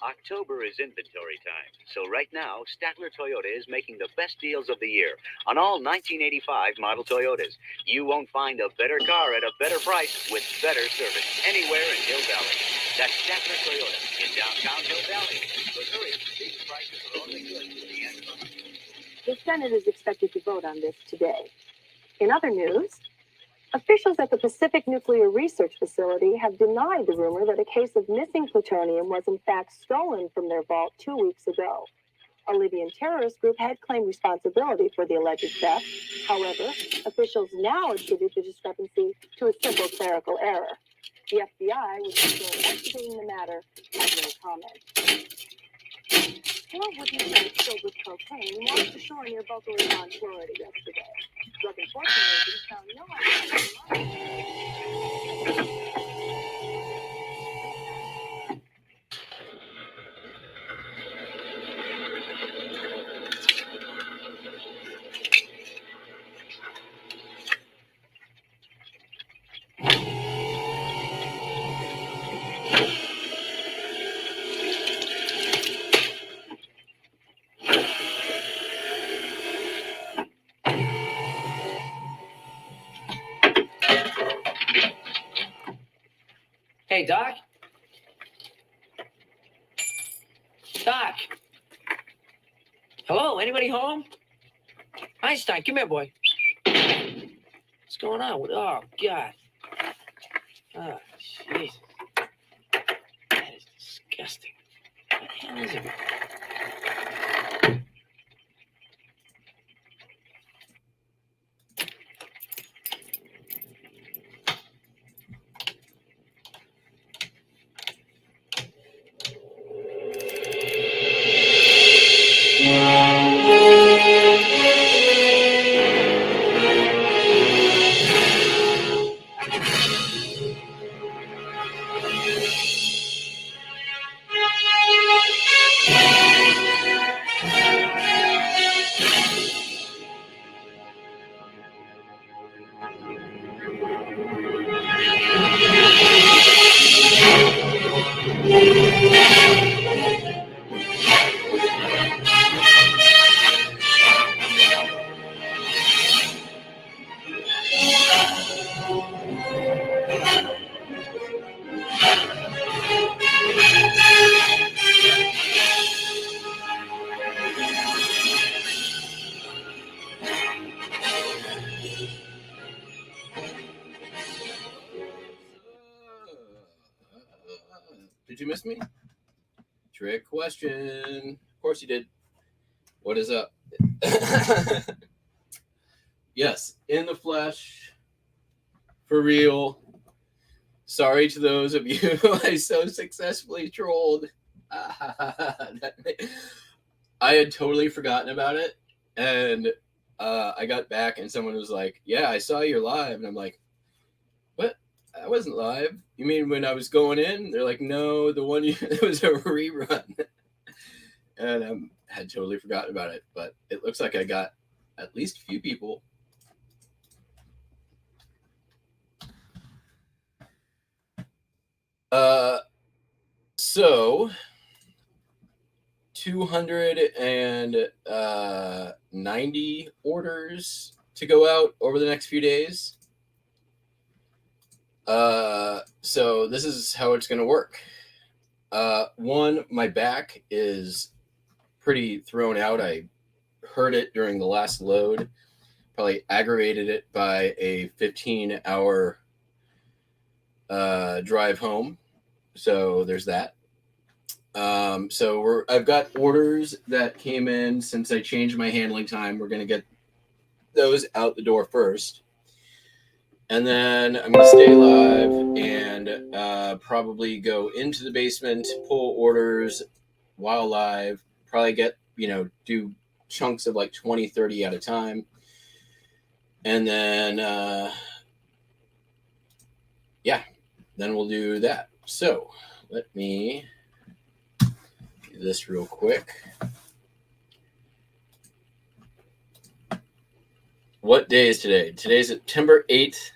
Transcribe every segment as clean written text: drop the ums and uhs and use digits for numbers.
October is inventory time, so right now, Statler Toyota is making the best deals of the year on all 1985 model Toyotas. You won't find a better car at a better price with better service anywhere in Hill Valley. That's Statler Toyota in downtown Hill Valley. But hurry, these prices are only good to the end of the month. The Senate is expected to vote on this today. In other news, officials at the Pacific Nuclear Research Facility have denied the rumor that a case of missing plutonium was in fact stolen from their vault 2 weeks ago. A Libyan terrorist group had claimed responsibility for the alleged theft. However, officials now attribute the discrepancy to a simple clerical error. The FBI, which is still investigating the matter, has no comment. 4 wooden crates filled with cocaine washed ashore near Boca Raton, Florida yesterday. Drug enforcement agents found no evidence. Hey, Doc? Doc? Hello, anybody home? Einstein, come here, boy. What's going on? Oh, God. Oh, Jesus. That is disgusting. What the hell is it? Did you miss me? Trick question. Of course you did. What is up? Yes, in the flesh, for real. Sorry to those of you who I so successfully trolled. I had totally forgotten about it, and I got back and someone was like, yeah, I saw you're live. And I'm like, what? I wasn't live. You mean when I was going in? They're like, no, the one it was a rerun. And I had totally forgotten about it, but it looks like I got at least a few people. So 290 orders to go out over the next few days. So this is how it's going to work. One, my back is pretty thrown out. I heard it during the last load, probably aggravated it by a 15-hour drive home. So there's that. So I've got orders that came in since I changed my handling time. We're going to get those out the door first. And then I'm going to stay live and probably go into the basement, pull orders while live, probably get, do chunks of like 20, 30 at a time. And then, then we'll do that. So let me do this real quick. What day is today? Today's September 8th,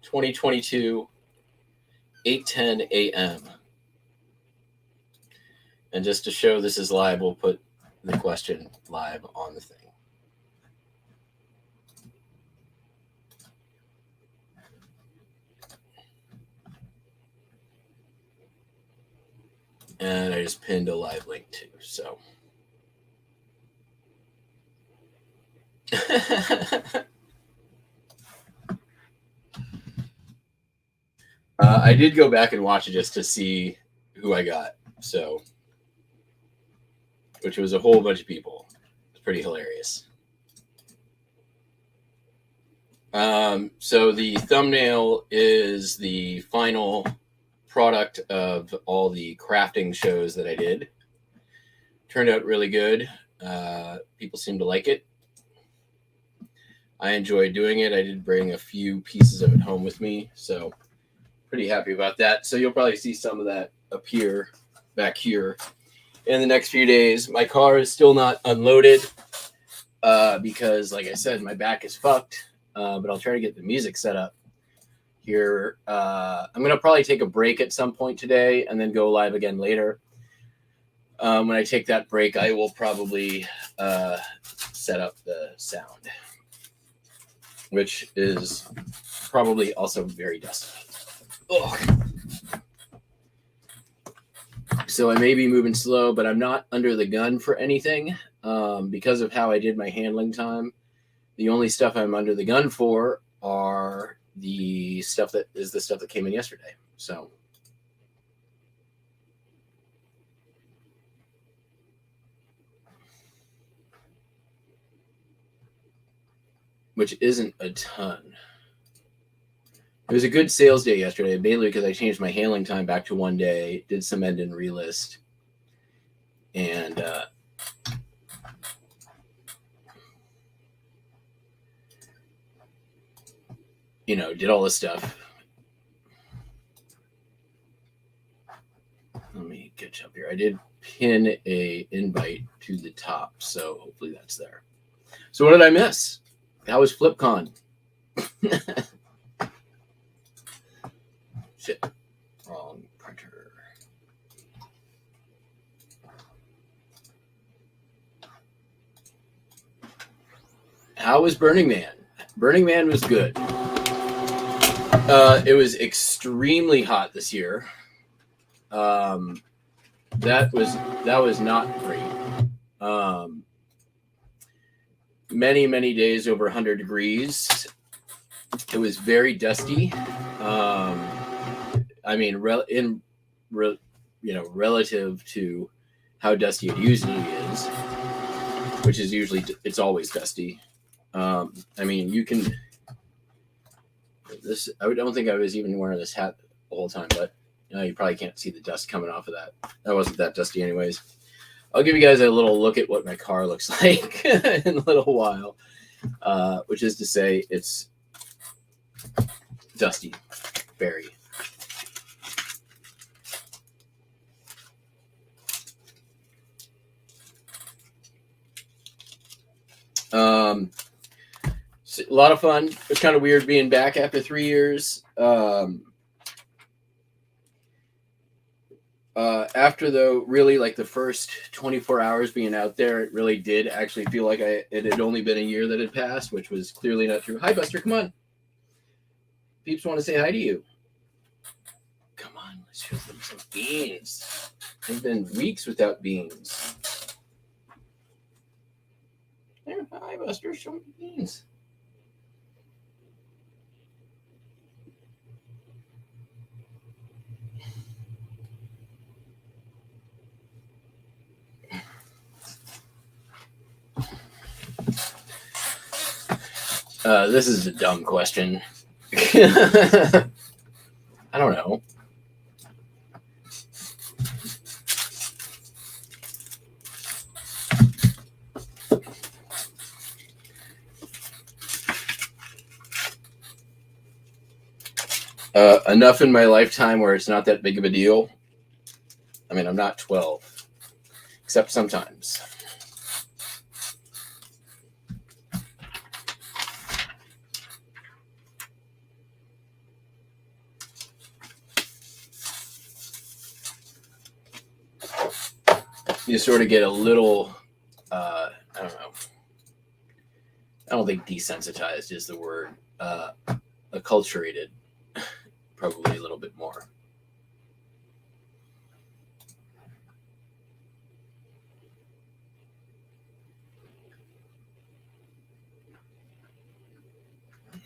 2022, 8:10 a.m. And just to show this is live, we'll put the question live on the thing. And I just pinned a live link too, so. I did go back and watch it just to see who I got, so, which was a whole bunch of people. It's pretty hilarious. So the thumbnail is the final product of all the crafting shows that I did. Turned out really good. People seem to like it. I enjoyed doing it. I did bring a few pieces of it home with me, so pretty happy about that. So you'll probably see some of that appear back here in the next few days. My car is still not unloaded because, like I said, my back is fucked, but I'll try to get the music set up here. I'm going to probably take a break at some point today and then go live again later. When I take that break, I will probably set up the sound, which is probably also very dusty. Ugh. So I may be moving slow, but I'm not under the gun for anything because of how I did my handling time. The only stuff I'm under the gun for are the stuff that came in yesterday. So. Which isn't a ton. It was a good sales day yesterday, mainly because I changed my handling time back to 1 day, did some end and relist, and did all this stuff. Let me catch up here. I did pin a invite to the top, so hopefully that's there. So what did I miss? How was FlipCon? Shit. Wrong printer. How was Burning Man? Burning Man was good. It was extremely hot this year. That was not great. Many days over 100 degrees. It was very dusty. I mean, relative to how dusty it usually is, which is it's always dusty. I mean, you can. I don't think I was even wearing this hat the whole time, but you probably can't see the dust coming off of that. That wasn't that dusty, anyways. I'll give you guys a little look at what my car looks like in a little while, which is to say it's dusty, very. A lot of fun. It's kind of weird being back after 3 years. After really like the first 24 hours being out there, it really did actually feel like it had only been a year that had passed, which was clearly not true. Hi, Buster. Come on. Peeps want to say hi to you. Come on. Let's show them some beans. It's been weeks without beans. There, hi, Buster. Show me beans. This is a dumb question. I don't know. Enough in my lifetime where it's not that big of a deal. I mean, I'm not 12, except sometimes. you sort of get a little, I don't know. I don't think desensitized is the word. Acculturated, probably a little bit more.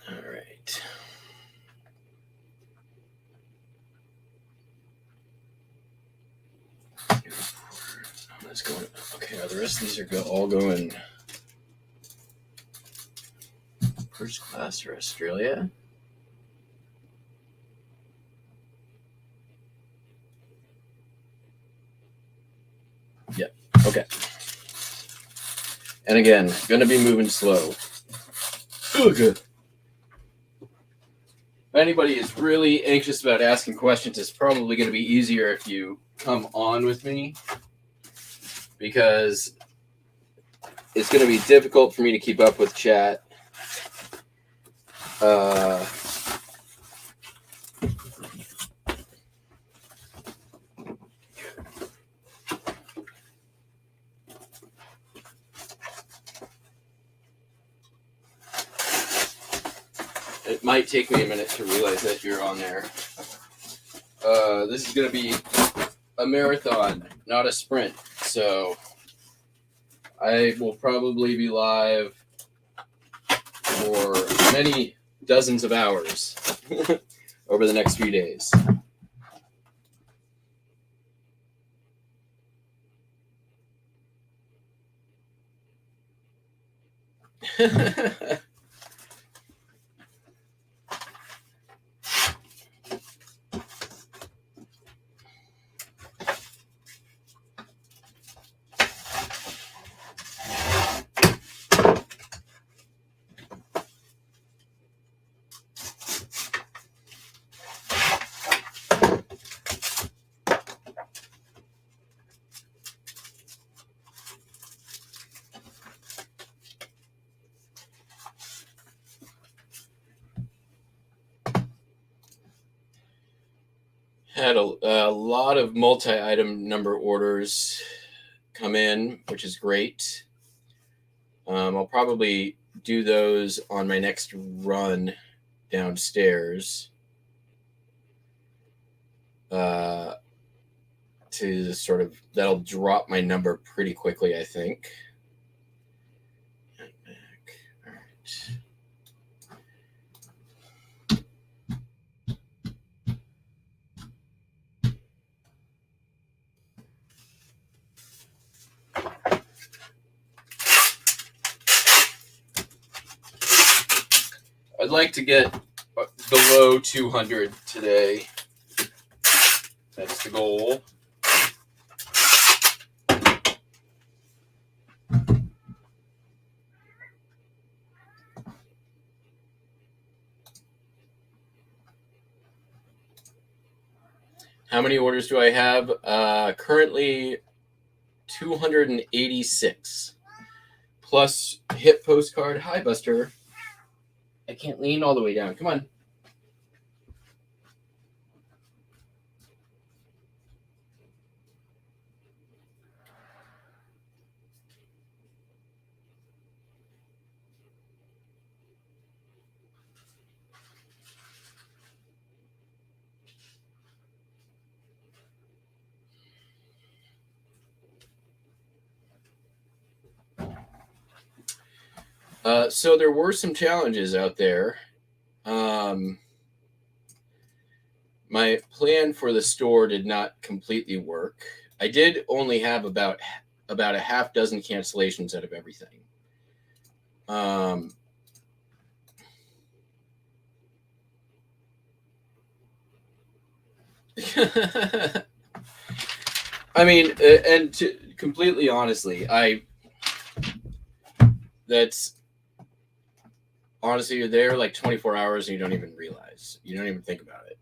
All right. Let's go. Okay, the rest of these are all going first class for Australia. Yep. Okay. And again, gonna be moving slow. Okay. If anybody is really anxious about asking questions, it's probably going to be easier if you come on with me, because it's going to be difficult for me to keep up with chat. It might take me a minute to realize that you're on there. This is going to be a marathon, not a sprint. So I will probably be live for many dozens of hours over the next few days. Had a lot of multi-item number orders come in, which is great. I'll probably do those on my next run downstairs to sort of, that'll drop my number pretty quickly, I think. All right. I'd like to get below 200 today. That's the goal. How many orders do I have? Currently 286. Plus hit postcard. Hi, Buster. I can't lean all the way down. Come on. So there were some challenges out there. My plan for the store did not completely work. I did only have about a half dozen cancellations out of everything. I mean, and to completely honestly, that's honestly, you're there like 24 hours and you don't even realize. You don't even think about it.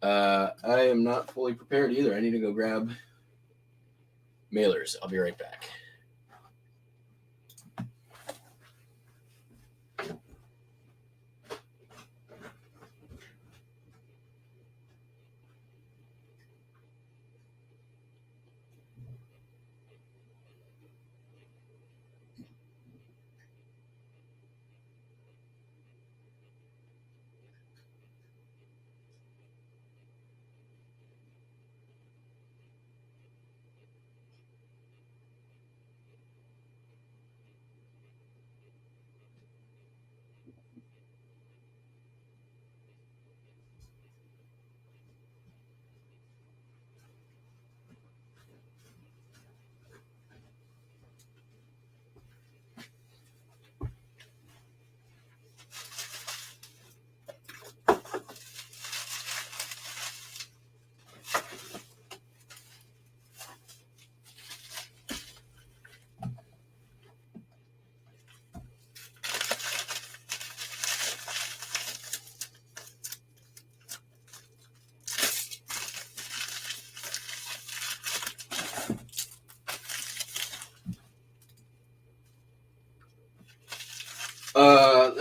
I am not fully prepared either. I need to go grab mailers. I'll be right back.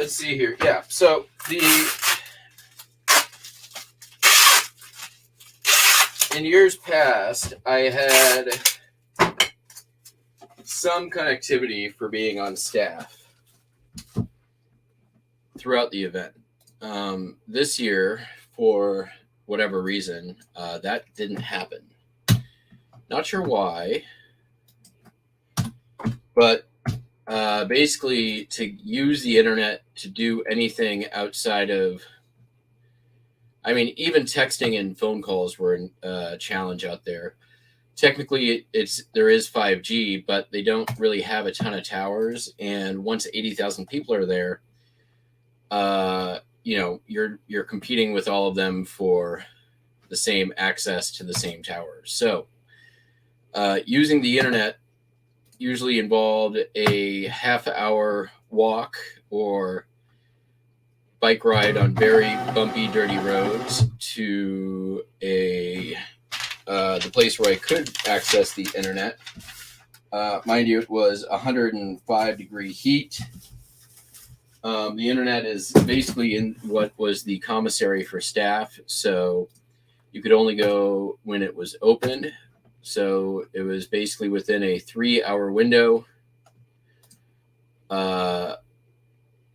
let's see here. Yeah, so in years past, I had some connectivity for being on staff throughout the event. This year, for whatever reason, that didn't happen. Not sure why, but basically to use the internet to do anything outside of, I mean, even texting and phone calls were a challenge out there. Technically, there is 5G, but they don't really have a ton of towers. And once 80,000 people are there, you know, you're competing with all of them for the same access to the same towers. So using the internet usually involved a half-hour walk or bike ride on very bumpy, dirty roads to the place where I could access the internet. Mind you, it was 105-degree heat. The internet is basically in what was the commissary for staff, so you could only go when it was open. So it was basically within a 3-hour window. The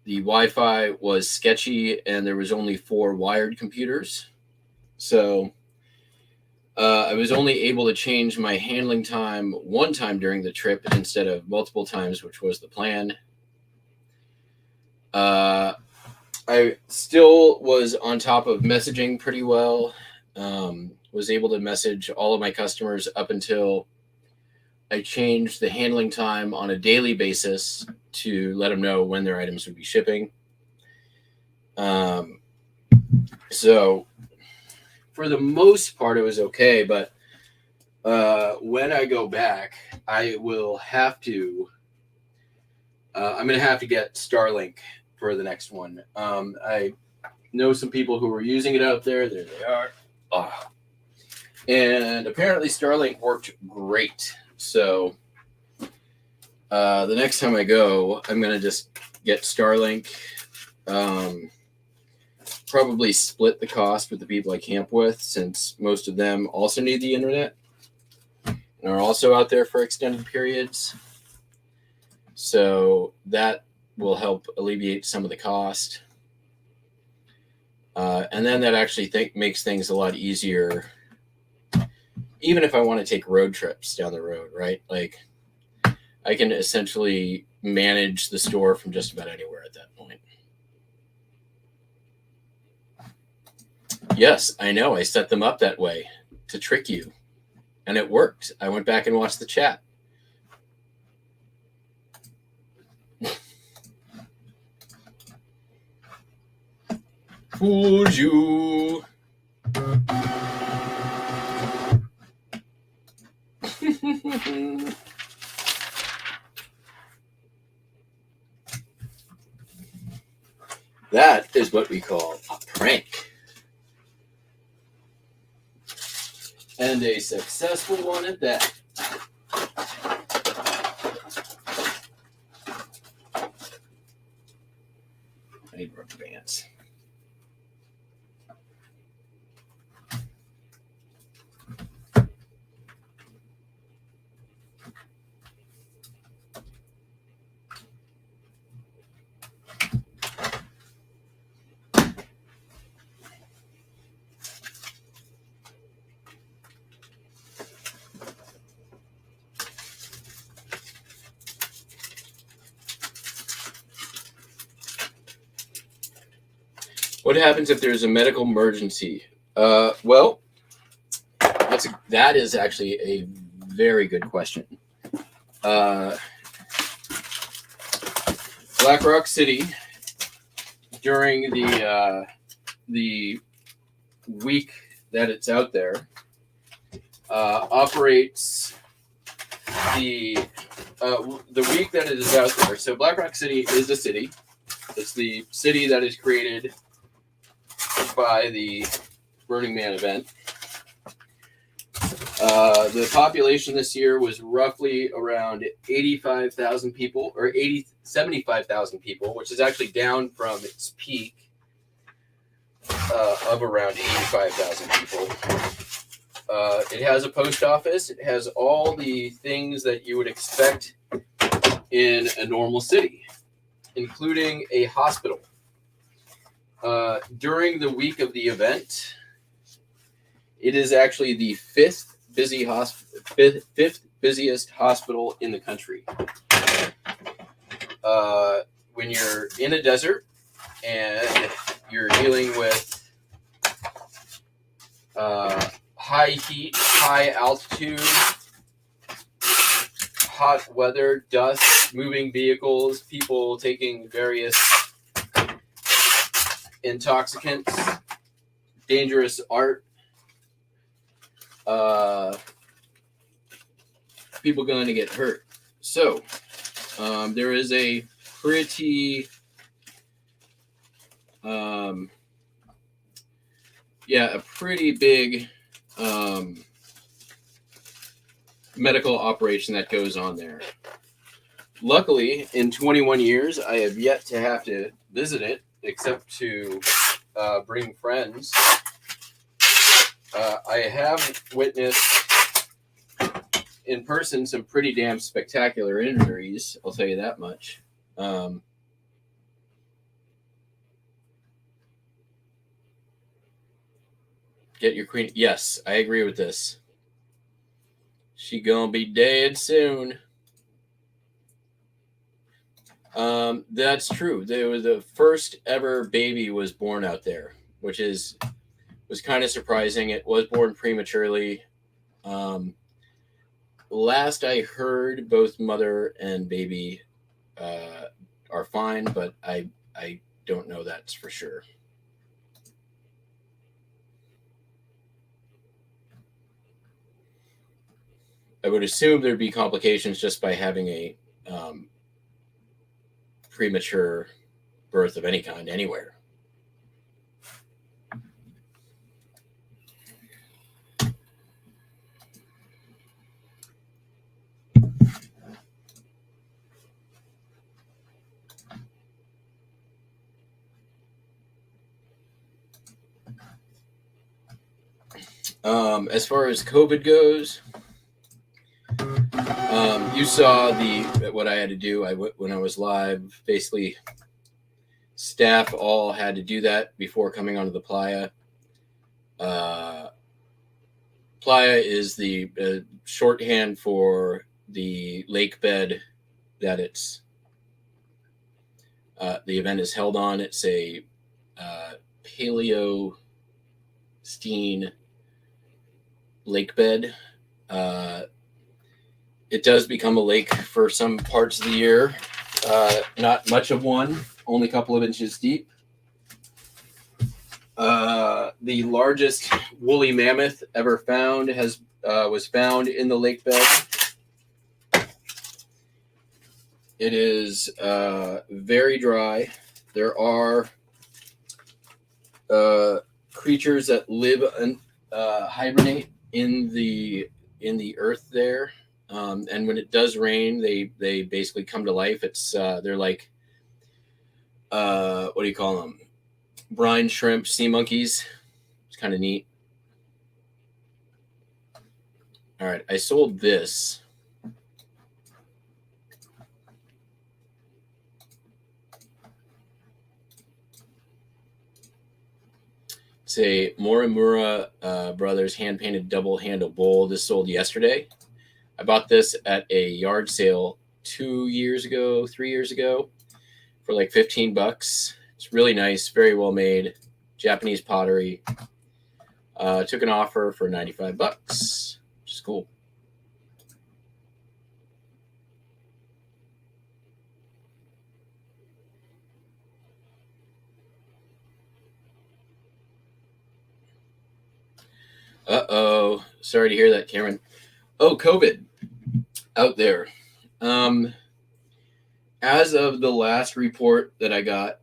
Wi-Fi was sketchy, and there was only 4 wired computers. So I was only able to change my handling time one time during the trip instead of multiple times, which was the plan. I still was on top of messaging pretty well. Was able to message all of my customers up until I changed the handling time on a daily basis to let them know when their items would be shipping. So for the most part, it was okay. But when I go back, I will have to, I'm going to have to get Starlink for the next one. I know some people who were using it out there. There they are. Oh. And apparently Starlink worked great. So the next time I go, I'm going to just get Starlink. Probably split the cost with the people I camp with, since most of them also need the internet and are also out there for extended periods. So that will help alleviate some of the cost. And then that actually makes things a lot easier, even if I want to take road trips down the road, right? Like, I can essentially manage the store from just about anywhere at that point. Yes, I know. I set them up that way to trick you, and it worked. I went back and watched the chat. Fooled you. That is what we call a prank. And a successful one at that. I need rubber bands. What happens if there's a medical emergency? Well, that is actually a very good question. Black Rock City, during the week that it's out there, operates the week that it is out there. So Black Rock City is a city. It's the city that is created by the Burning Man event. The population this year was roughly around 85,000 people, or 75,000 people, which is actually down from its peak of around 85,000 people. It has a post office. It has all the things that you would expect in a normal city, including a hospital. During the week of the event, it is actually the fifth busiest hospital in the country. When you're in a desert and you're dealing with high heat, high altitude, hot weather, dust, moving vehicles, people taking various intoxicants, dangerous art, people going to get hurt. So there is a pretty a pretty big medical operation that goes on there. Luckily, in 21 years, I have yet to have to visit it, except to bring friends. I have witnessed in person some pretty damn spectacular injuries, I'll tell you that much. Get your queen. Yes, I agree with this. She gonna be dead soon. That's true. There was the first ever baby was born out there, which was kind of surprising. It was born prematurely. Last I heard, both mother and baby are fine, but I don't know that's for sure. I would assume there'd be complications just by having a premature birth of any kind anywhere. As far as COVID goes, you saw what I had to do. When I was live, basically, staff all had to do that before coming onto the playa. Playa is the shorthand for the lake bed that the event is held on. It's a paleocene lake bed. It does become a lake for some parts of the year. Not much of one, only a couple of inches deep. The largest woolly mammoth ever found was found in the lake bed. It is very dry. There are creatures that live and hibernate in the earth there. And when it does rain, they basically come to life. They're like, what do you call them? Brine shrimp, sea monkeys. It's kind of neat. All right, I sold this. It's a Morimura Brothers hand-painted double-handle bowl. This sold yesterday. I bought this at a yard sale 3 years ago, for like $15. It's really nice, very well made, Japanese pottery. Took an offer for $95, which is cool. Uh-oh. Sorry to hear that, Cameron. Oh, COVID out there. As of the last report that I got,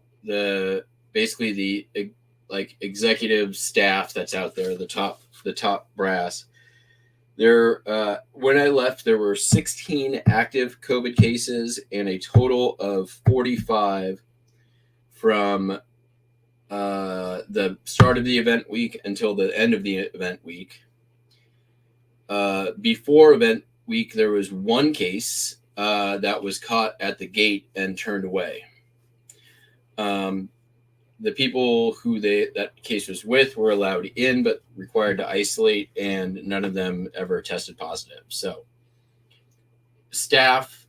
basically the executive staff that's out there, the top brass, When I left, there were 16 active COVID cases and a total of 45 from the start of the event week until the end of the event week. Before event week, there was one case that was caught at the gate and turned away. The people who that case was with were allowed in, but required to isolate, and none of them ever tested positive. So staff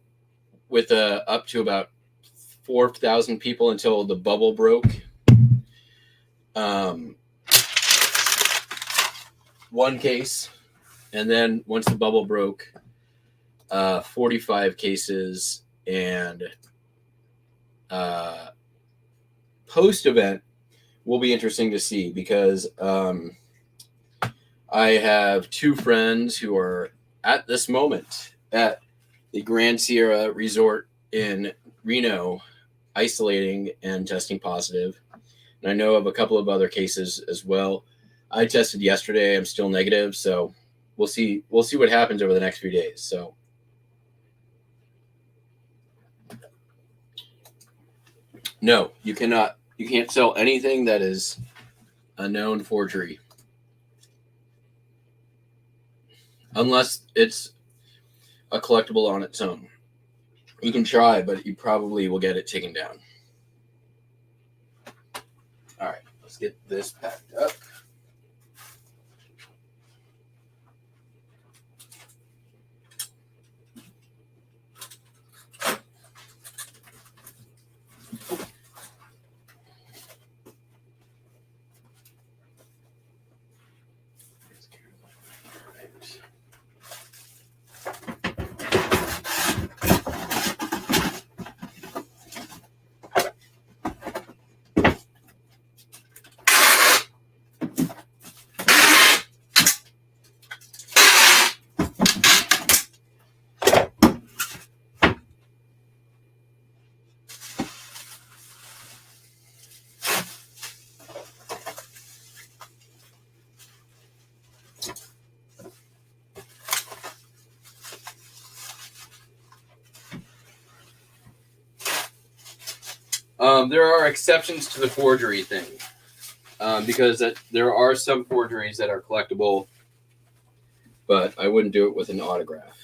with up to about 4,000 people until the bubble broke. One case, and then once the bubble broke, 45 cases, and post-event will be interesting to see because I have two friends who are at this moment at the Grand Sierra Resort in Reno isolating and testing positive. And I know of a couple of other cases as well. I tested yesterday. I'm still negative, so we'll see what happens over the next few days. So no, you can't sell anything that is a known forgery unless it's a collectible on its own. You can try, but you probably will get it taken down. All right, let's get this packed up. There are exceptions to the forgery thing because there are some forgeries that are collectible, but I wouldn't do it with an autograph.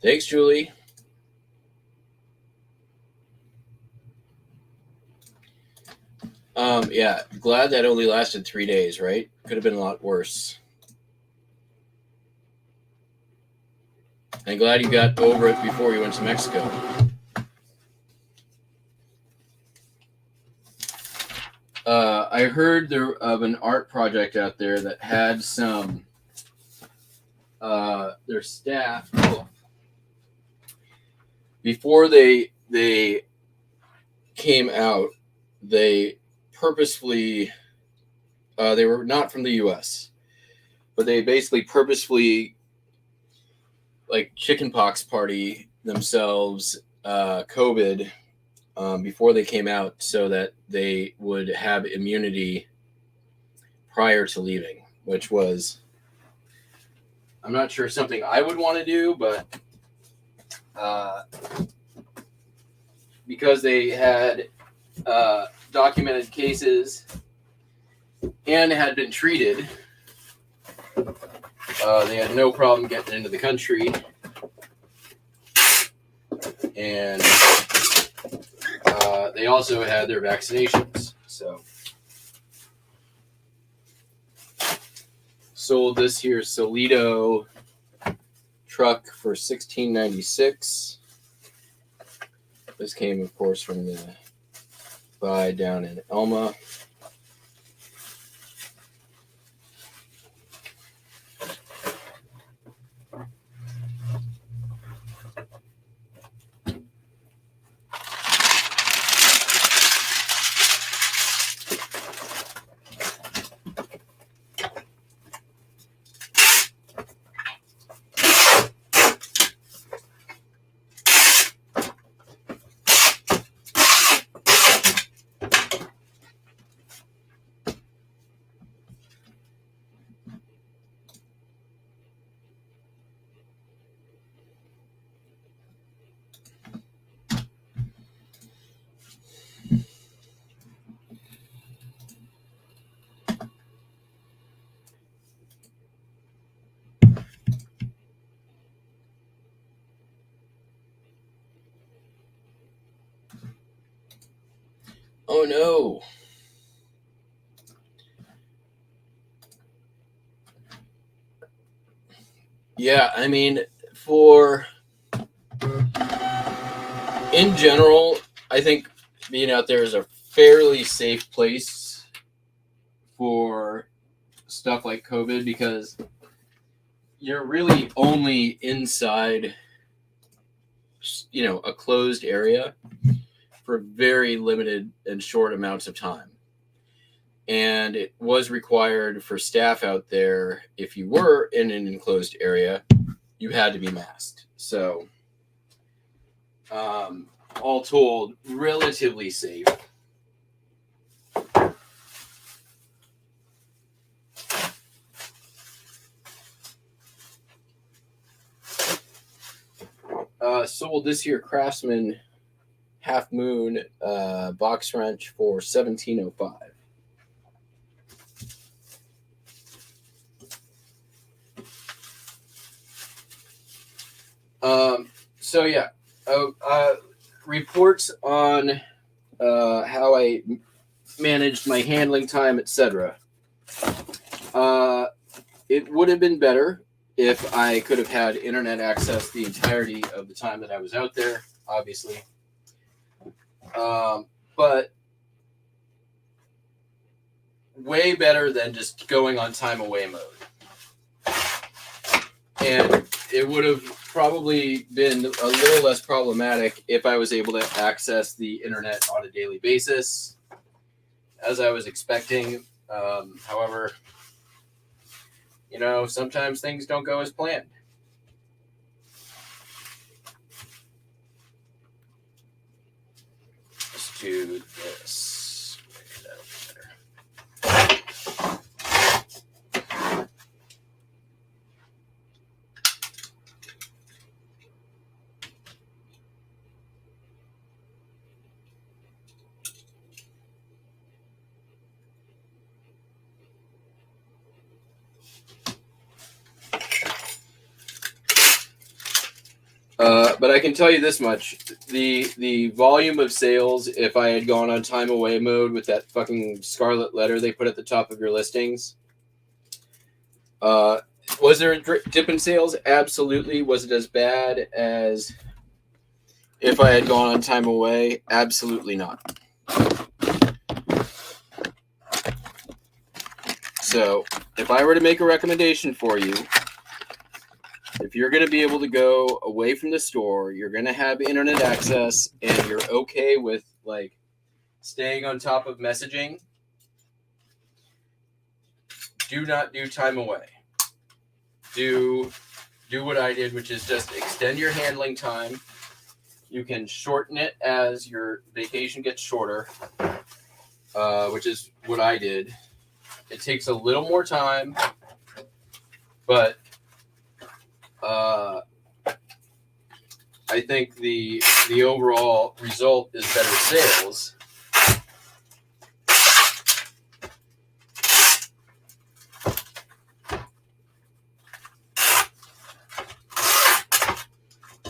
Thanks, Julie. Yeah, glad that only lasted 3 days, right? Could have been a lot worse. And glad you got over it before you went to Mexico. I heard there of an art project out there that had some their staff before they came out. They purposefully they were not from the U.S., but they basically purposefully like chickenpox party themselves COVID before they came out so that they would have immunity prior to leaving, which was, I'm not sure something I would want to do, but because they had documented cases and had been treated, they had no problem getting into the country, and they also had their vaccinations. So sold this here Solido truck for $16.96. This came, of course, from the buy down in Elma. Oh no. Yeah, I mean, in general, I think being out there is a fairly safe place for stuff like COVID because you're really only inside, a closed area for very limited and short amounts of time. And it was required for staff out there, if you were in an enclosed area, you had to be masked. So, all told, relatively safe. Sold this here Craftsman Half Moon box wrench for $17.05. So yeah, reports on how I managed my handling time, etc. It would have been better if I could have had internet access the entirety of the time that I was out there, obviously. But way better than just going on time away mode. And it would have probably been a little less problematic if I was able to access the internet on a daily basis, as I was expecting. However, sometimes things don't go as planned. Let's do this. Make that better. But I can tell you this much: the volume of sales, if I had gone on time away mode with that fucking scarlet letter they put at the top of your listings, was there a dip in sales? Absolutely. Was it as bad as if I had gone on time away? Absolutely not. So, if I were to make a recommendation for you, if you're going to be able to go away from the store, you're going to have internet access, and you're okay with like staying on top of messaging, do not do time away. Do what I did, which is just extend your handling time. You can shorten it as your vacation gets shorter, which is what I did. It takes a little more time, but I think the overall result is better sales.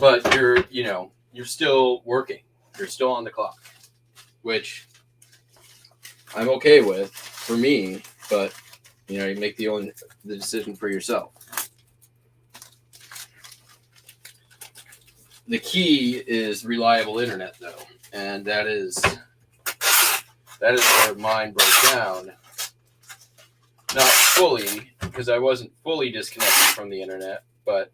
But you're still working. You're still on the clock, which I'm okay with for me, but you make the decision for yourself. The key is reliable internet, though, and that is where mine broke down. Not fully, because I wasn't fully disconnected from the internet, but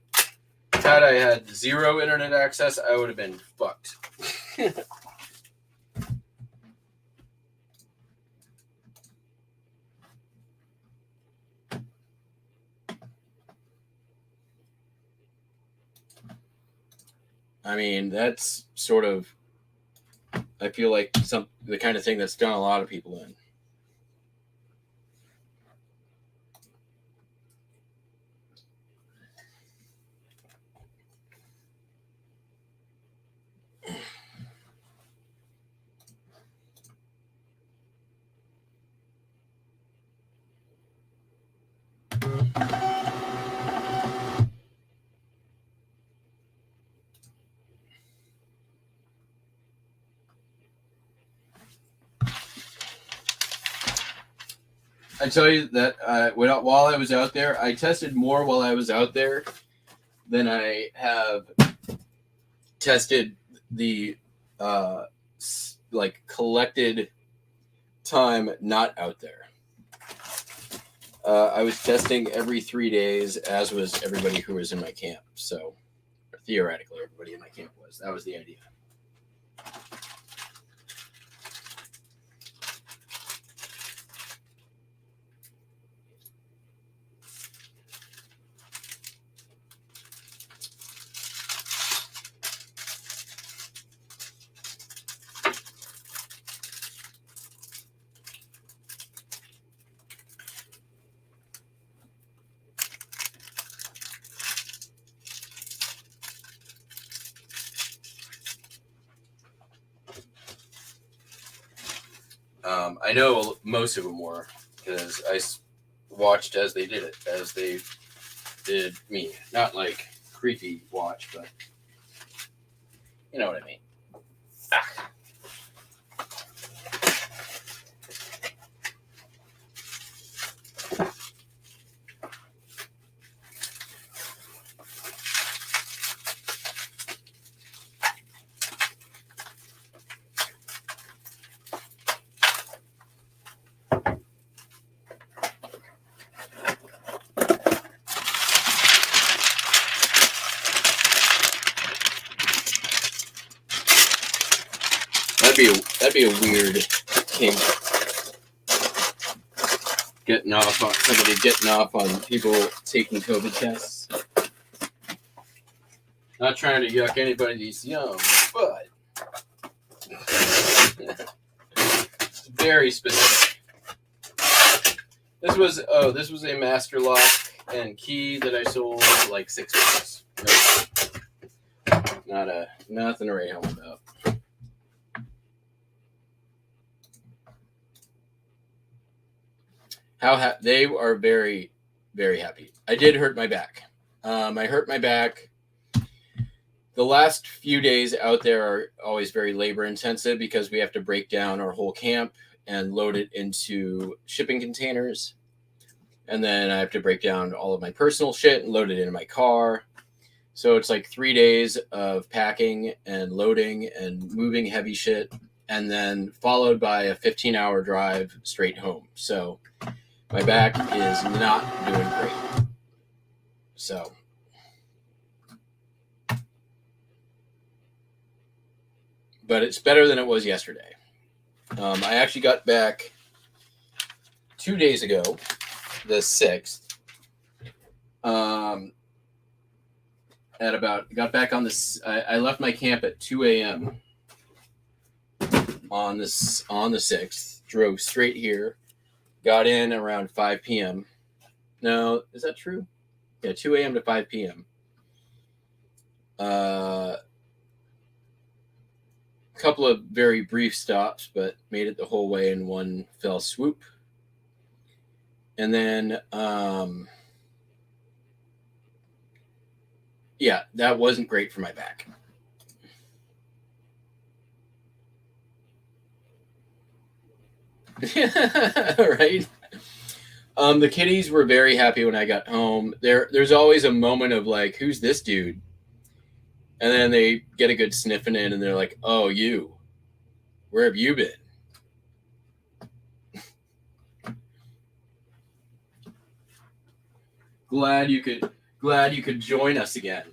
had I had zero internet access, I would have been fucked. I mean, that's sort of, I feel like the kind of thing that's done a lot of people in. I tell you that while I was out there, I tested more while I was out there than I have tested the collected time not out there. I was testing every 3 days, as was everybody who was in my camp. So theoretically, everybody in my camp was. That was the idea. I know most of them were, because I watched as they did it, as they did me. Not like creepy watch, but you know what I mean. Ah. That'd be a weird kink. Somebody getting off on people taking COVID tests. Not trying to yuck anybody's yum, but it's very specific. This was a master lock and key that I sold for like $6. Nothing to write home about. They are very, very happy. I did hurt my back. I hurt my back The last few days out there are always very labor intensive because we have to break down our whole camp and load it into shipping containers. And then I have to break down all of my personal shit and load it into my car. So it's like 3 days of packing and loading and moving heavy shit, and then followed by a 15-hour drive straight home. So my back is not doing great. So but it's better than it was yesterday. I actually got back 2 days ago, the 6th. Got back on this. I left my camp at 2 a.m. on the 6th. Drove straight here. Got in around 5 p.m. No, is that true? Yeah, 2 a.m. to 5 p.m. Couple of very brief stops, but made it the whole way in one fell swoop. And then, yeah, that wasn't great for my back. Right? The kiddies were very happy when I got home. There's always a moment of like, who's this dude? And then they get a good sniffing in and they're like, oh, you. Where have you been? Glad you could join us again.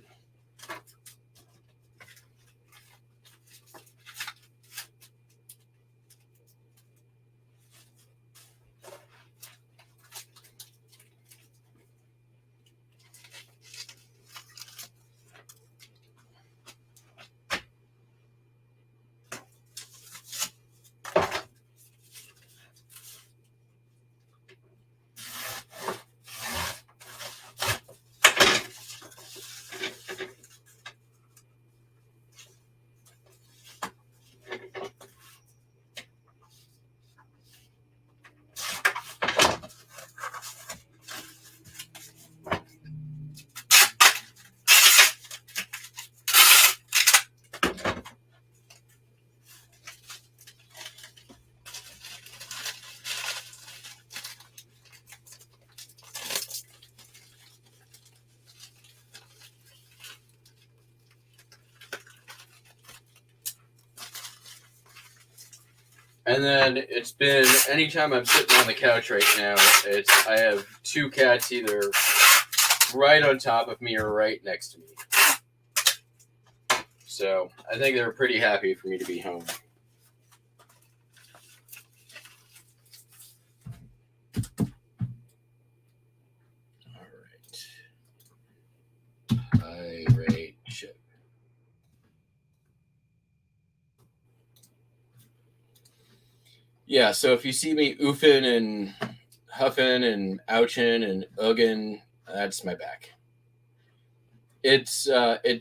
And then it's been, anytime I'm sitting on the couch right now, I have two cats either right on top of me or right next to me. So I think they're pretty happy for me to be home. All right. Irate ship. Yeah, so if you see me oofing and huffing and ouching and ugging, that's my back. It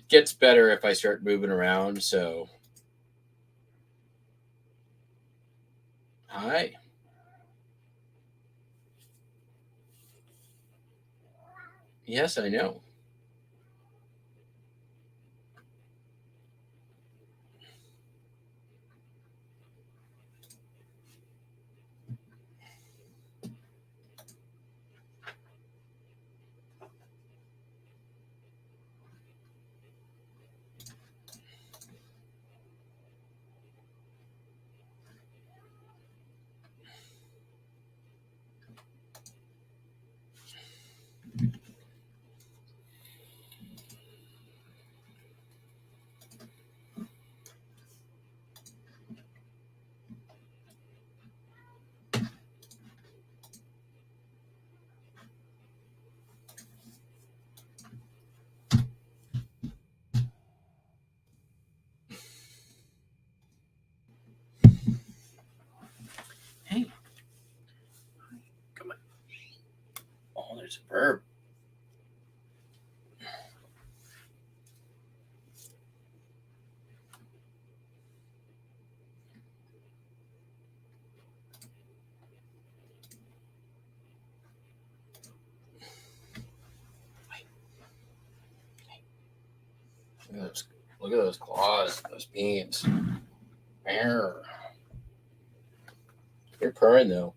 gets better if I start moving around, so. Hi. Yes, I know. Hey. Come on. Oh, there's a verb. That's Look at those claws, those beans. Arr. They're purring though.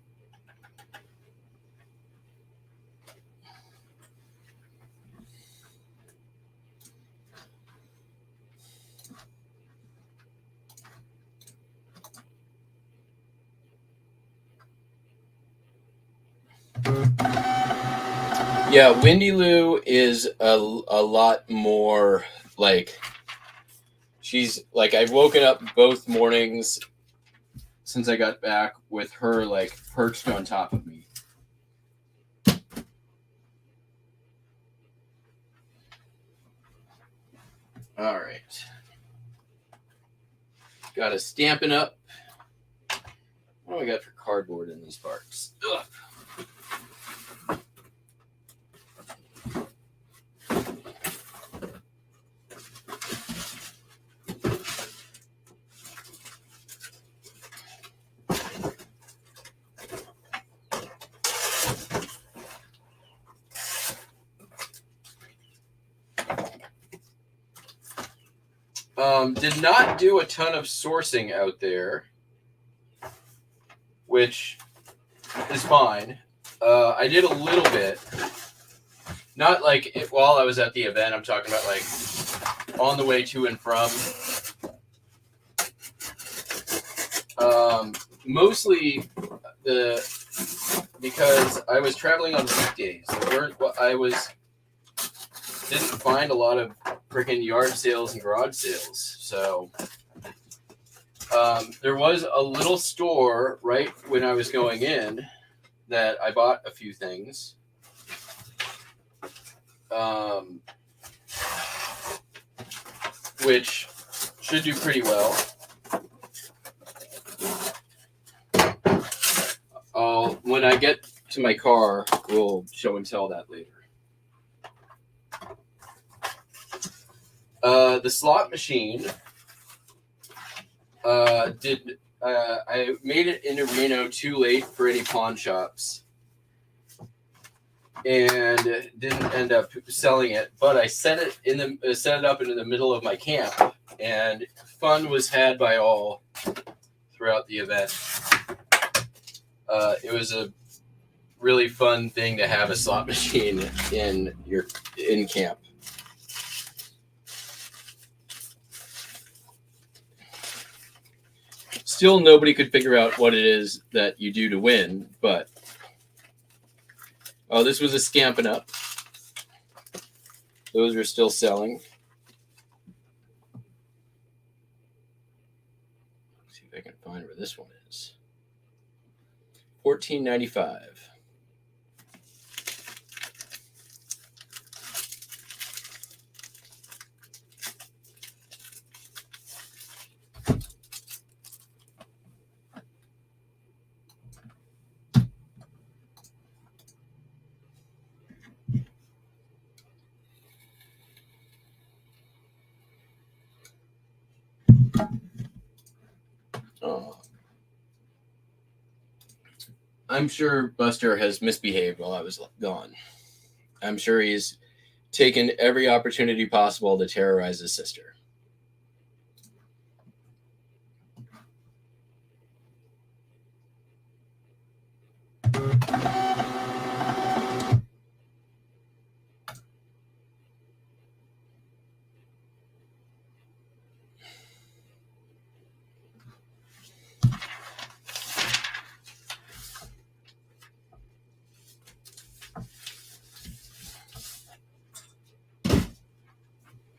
Yeah, Windy Lou is a lot more like, she's like, I've woken up both mornings since I got back with her like perched on top of me. All right. Got a Stampin' Up. What do I got for cardboard in these parts? Ugh. Did not do a ton of sourcing out there, which is fine. I did a little bit. Not like while I was at the event. I'm talking about like on the way to and from. Mostly because I was traveling on weekdays. Didn't find a lot of freaking yard sales and garage sales. So there was a little store right when I was going in that I bought a few things. Which should do pretty well. When I get to my car, we'll show and tell that later. The slot machine I made it into Reno too late for any pawn shops and didn't end up selling it, but I set it up into the middle of my camp, and fun was had by all throughout the event. It was a really fun thing to have a slot machine in camp. Still, nobody could figure out what it is that you do to win, but this was a Stampin' Up. Those are still selling. Let's see if I can find where this one is. $14.95. Oh. I'm sure Buster has misbehaved while I was gone. I'm sure he's taken every opportunity possible to terrorize his sister.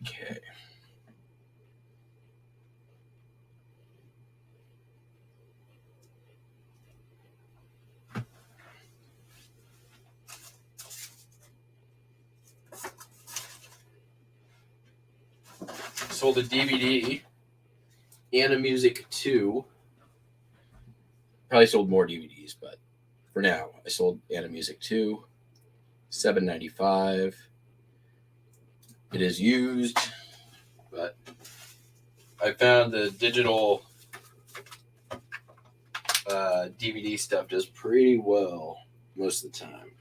Okay. Sold a DVD and a Music 2. Probably sold more DVDs, but for now, I sold Anna Music 2, $7.95. It is used, but I found the digital DVD stuff does pretty well most of the time.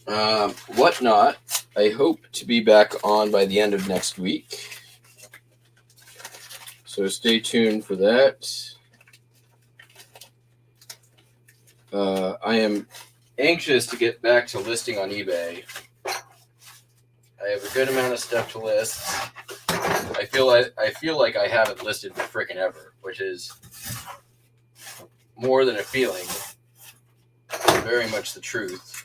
Whatnot, I hope to be back on by the end of next week. So stay tuned for that. I am anxious to get back to listing on eBay. I have a good amount of stuff to list. I feel like I haven't listed for frickin' ever, which is more than a feeling. Very much the truth.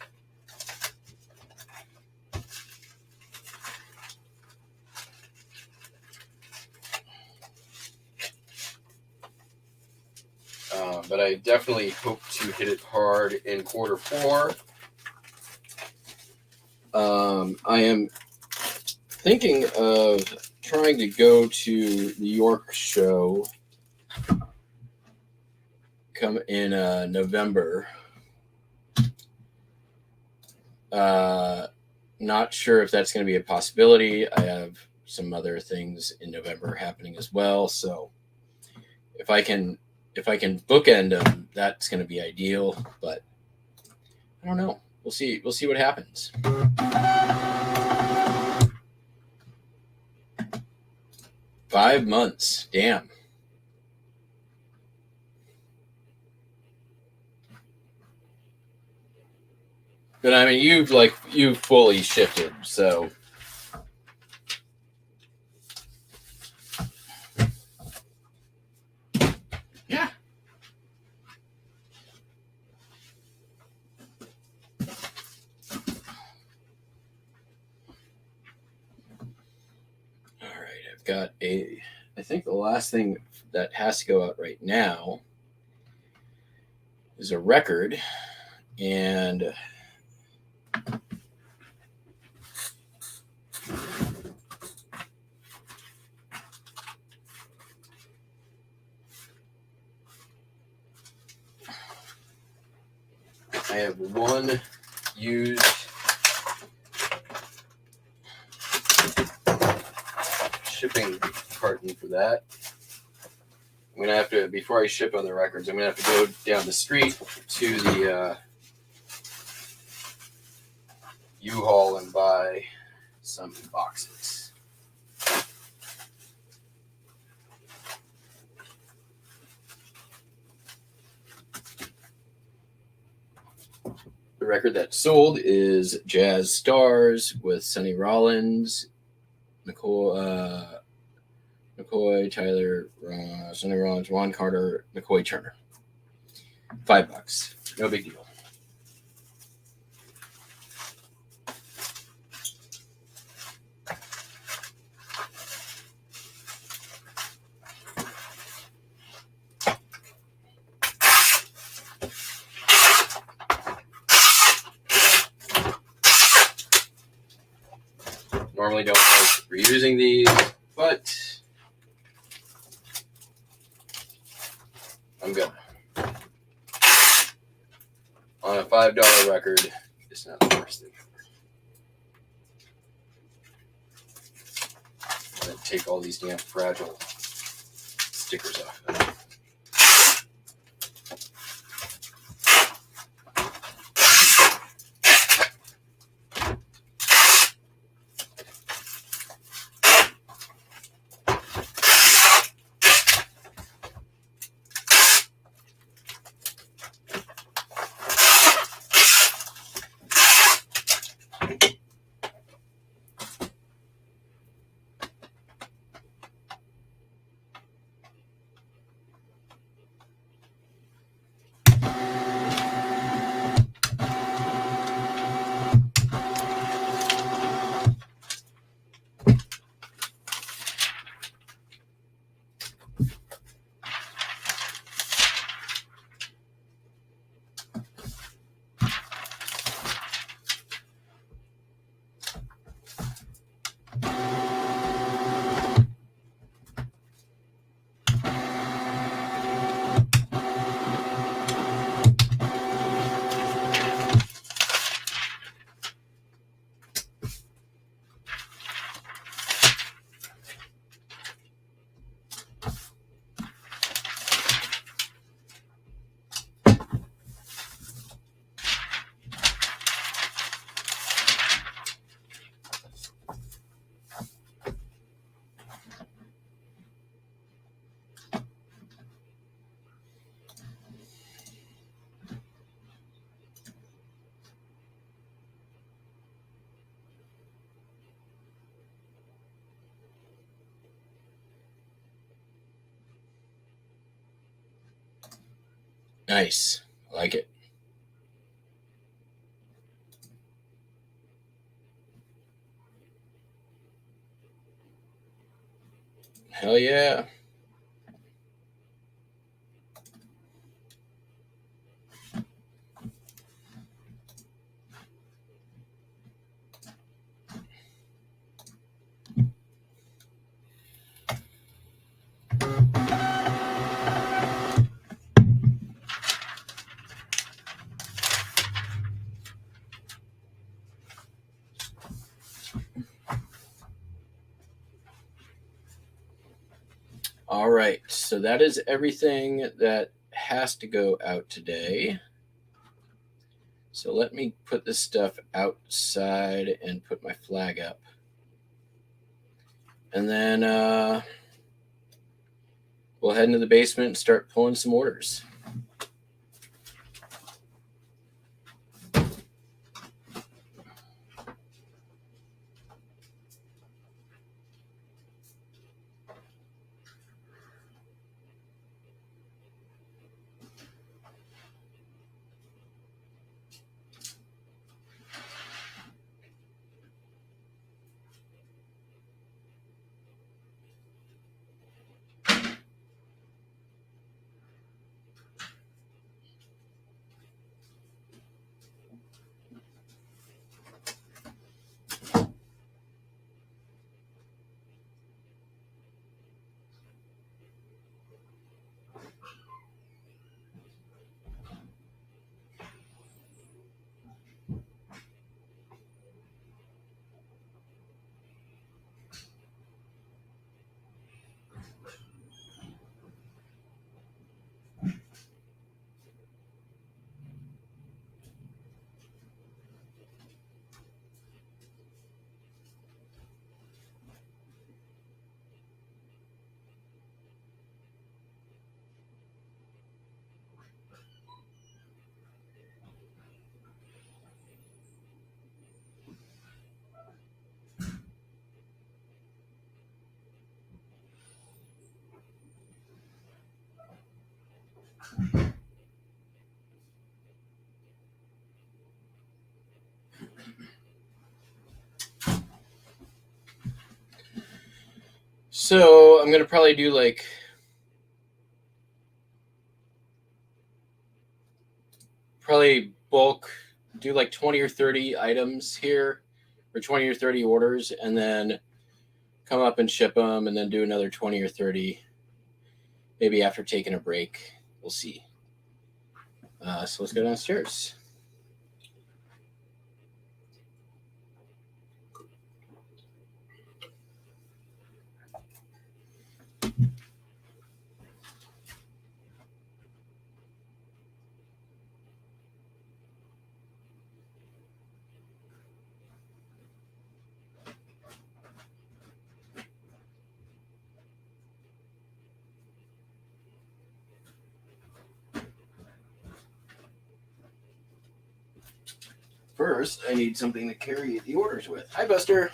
But I definitely hope to hit it hard in quarter 4. I am thinking of trying to go to the York show come in November. Not sure if that's going to be a possibility. I have some other things in November happening as well, so if I can bookend them, that's going to be ideal. But I don't know. We'll see. We'll see what happens. Five months. Damn. But I mean, you've fully shifted, so. Yeah. All right, I've got I think the last thing that has to go out right now is a record, and I have one used shipping carton for that. I'm gonna have to, before I ship other records, I'm gonna have to go down the street to the U-Haul and buy some boxes. The record that sold is Jazz Stars with Sonny Rollins, McCoy, Tyler, Sonny Rollins, Ron Carter, McCoy Turner. $5. No big deal. Normally don't like reusing these, but I'm gonna. On a $5 record, it's not the worst thing ever. I'm gonna take all these damn fragile stickers off of them. Nice. I like it. Hell yeah. All right, so that is everything that has to go out today. So let me put this stuff outside and put my flag up. And then we'll head into the basement and start pulling some orders. So I'm going to probably do bulk, do 20 or 30 items here, or 20 or 30 orders, and then come up and ship them, and then do another 20 or 30, maybe after taking a break. We'll see. So let's go downstairs. First, I need something to carry the orders with. Hi, Buster.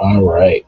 All right.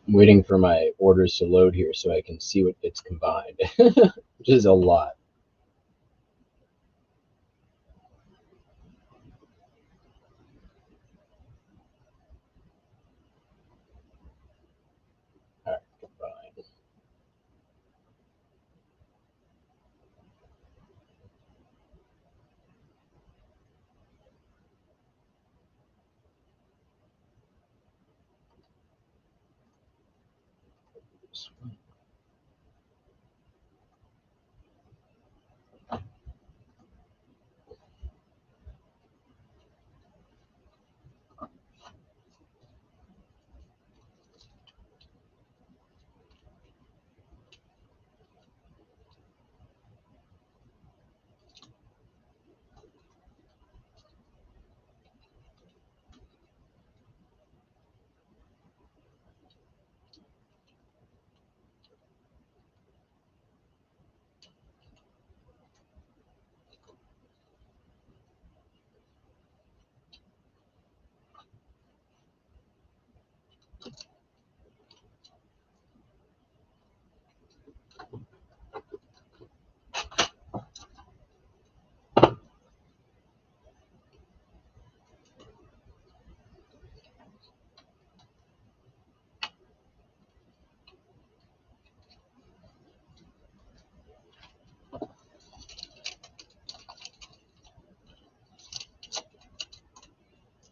I'm waiting for my orders to load here so I can see what gets combined, which is a lot. All right, combine. This one.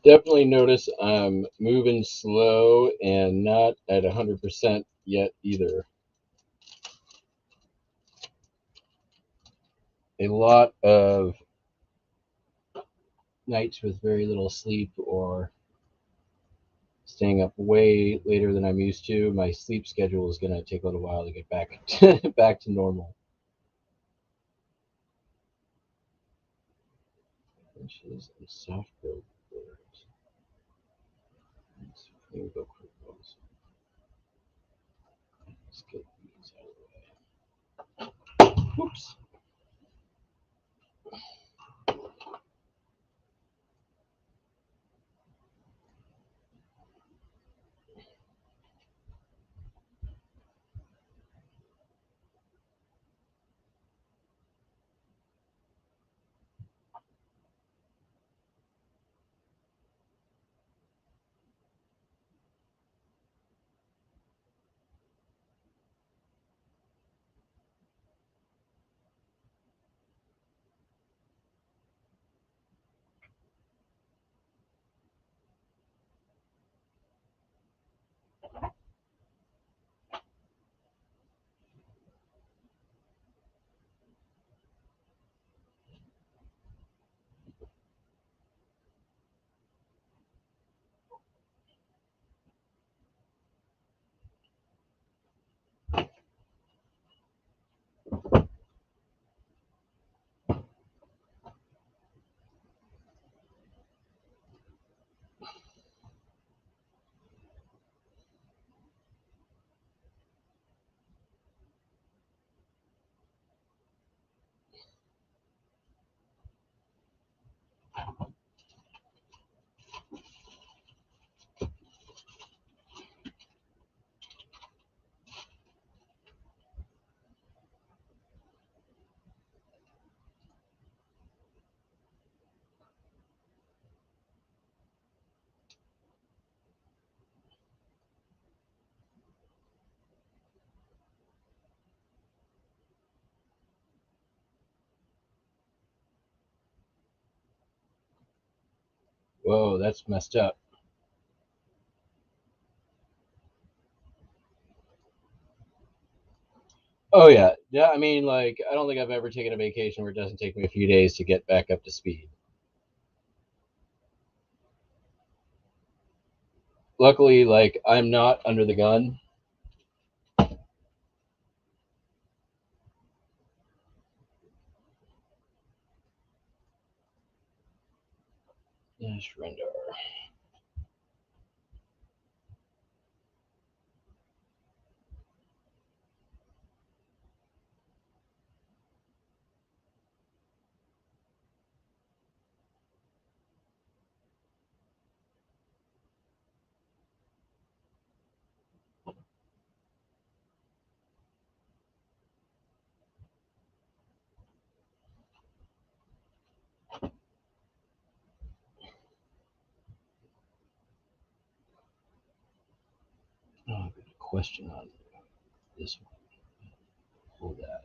Definitely notice I'm moving slow and not at 100% yet either. A lot of nights with very little sleep or staying up way later than I'm used to. My sleep schedule is going to take a little while to get back back to normal. Inches and soft build words. Here we go, quick ones. Let's get these out of the way. Whoops. Whoa, that's messed up. Oh yeah, yeah. I mean, like, I don't think I've ever taken a vacation where it doesn't take me a few days to get back up to speed. Luckily, like, I'm not under the gun. Dash render. Oh, I've got a question on this one. Hold that.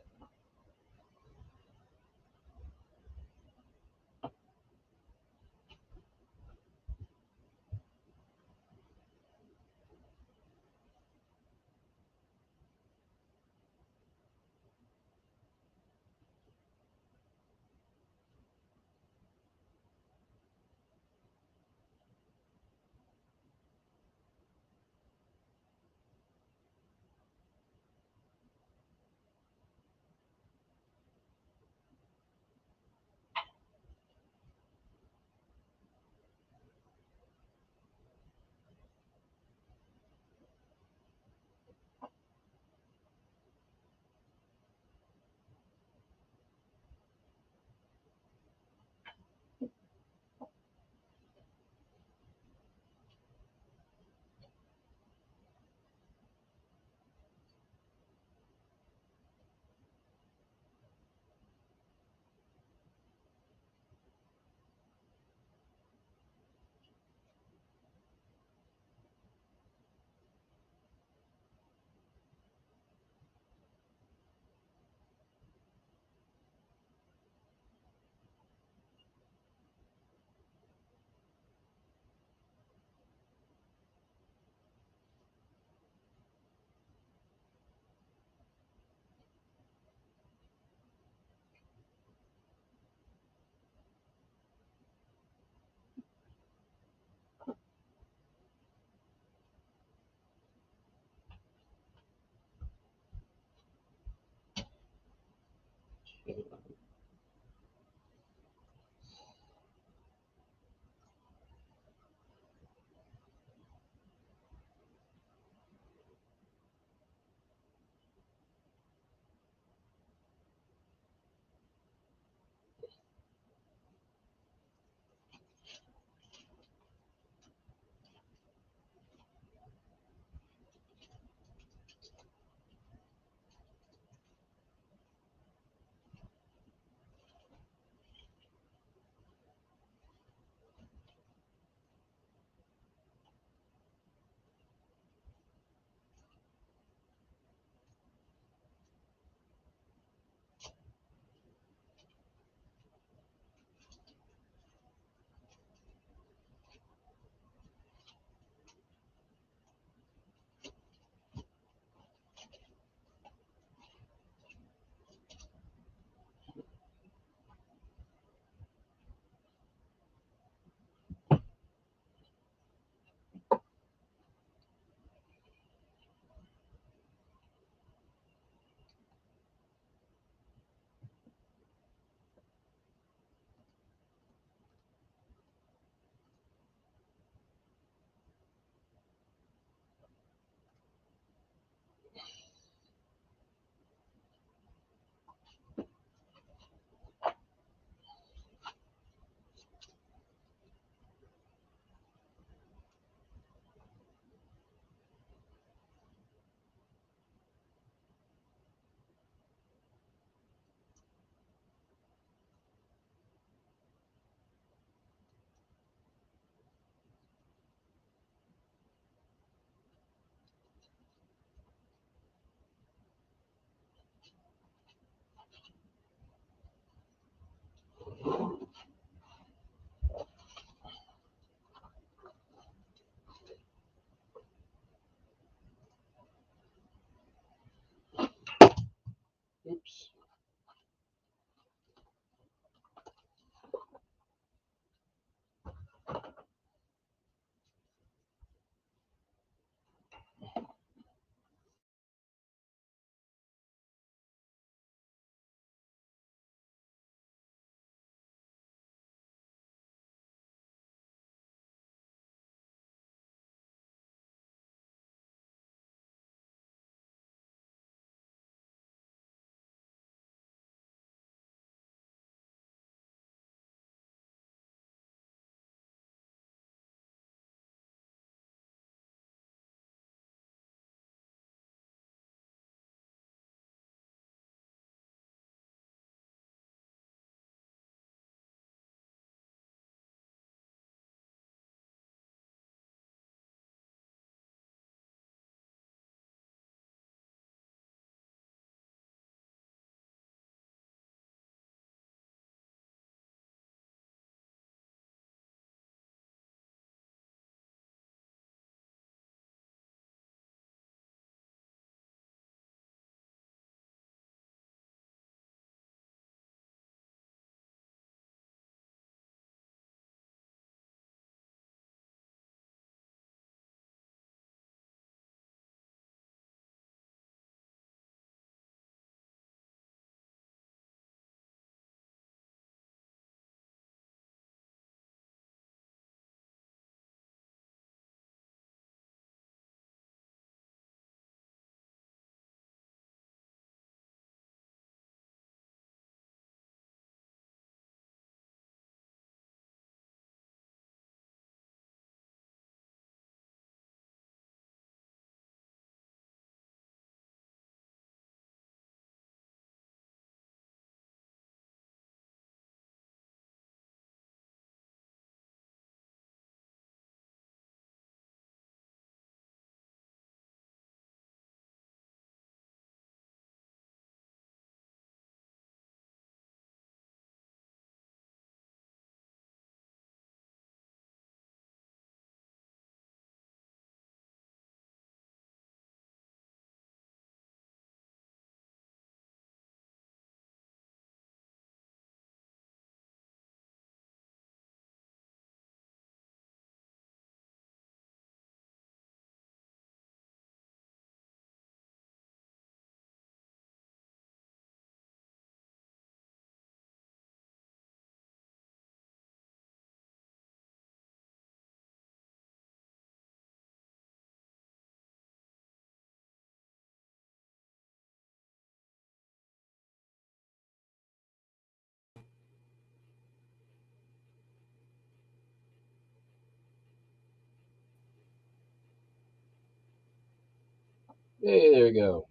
Hey, there we go.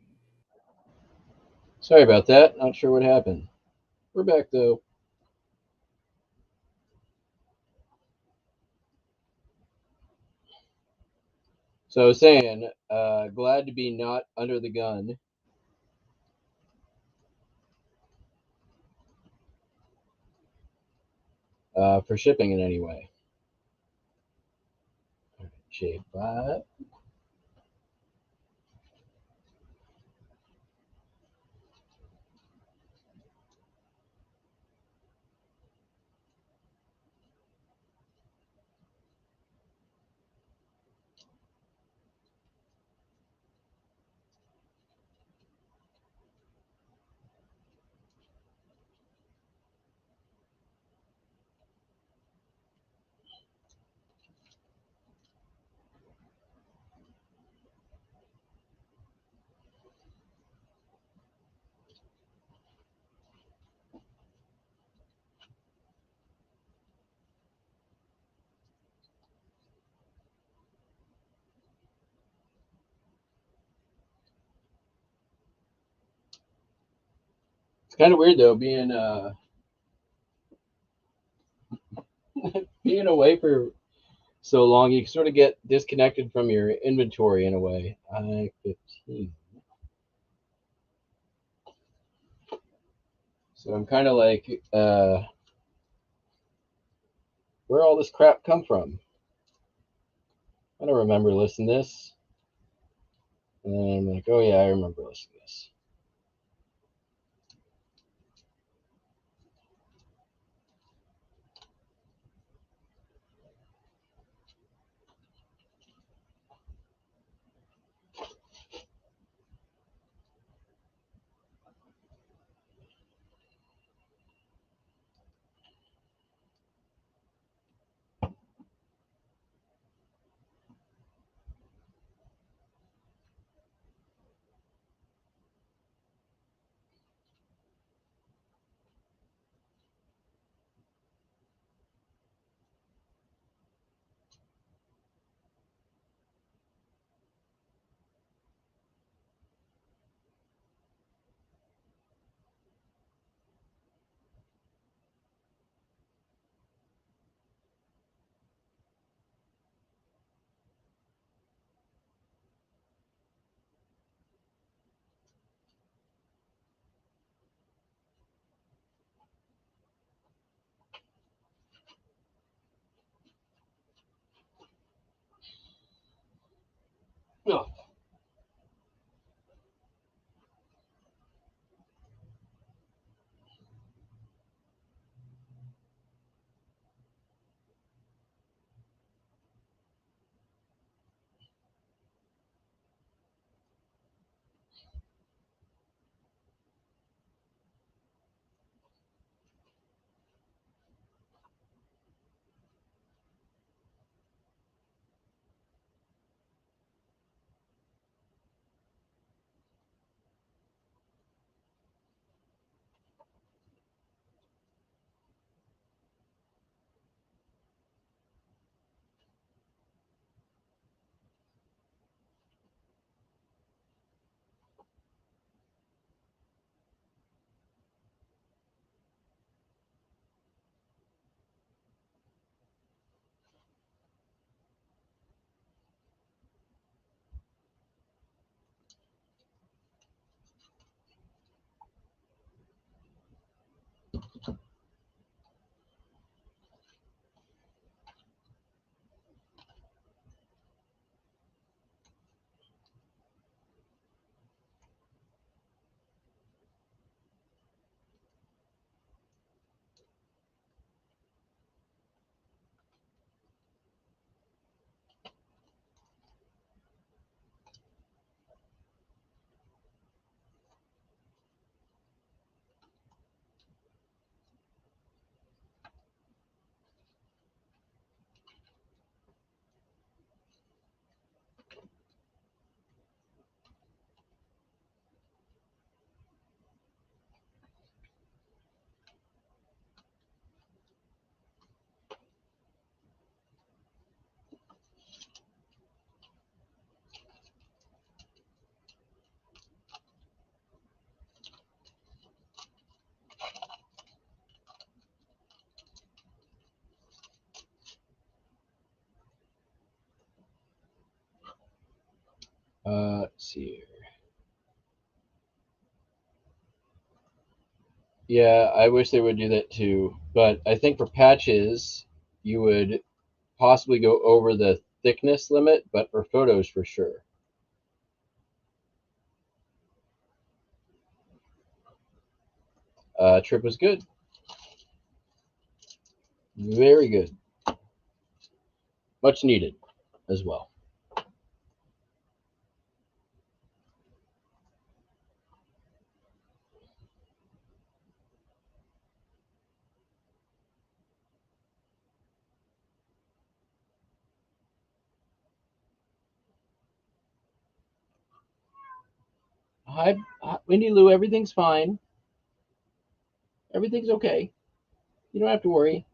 Sorry about that. Not sure what happened. We're back though. So I was saying, glad to be not under the gun. For shipping in any way. J5. It's kind of weird though, being away for so long. You sort of get disconnected from your inventory in a way. I-15. So I'm kind of like, where all this crap come from? I don't remember listening to this. And then I'm like, oh yeah, I remember listening to this. Oh, Let's see here. Yeah, I wish they would do that too. But I think for patches, you would possibly go over the thickness limit, but for photos, for sure. Trip was good. Very good. Much needed as well. Hi, Windy Lou. Everything's fine. Everything's okay. You don't have to worry.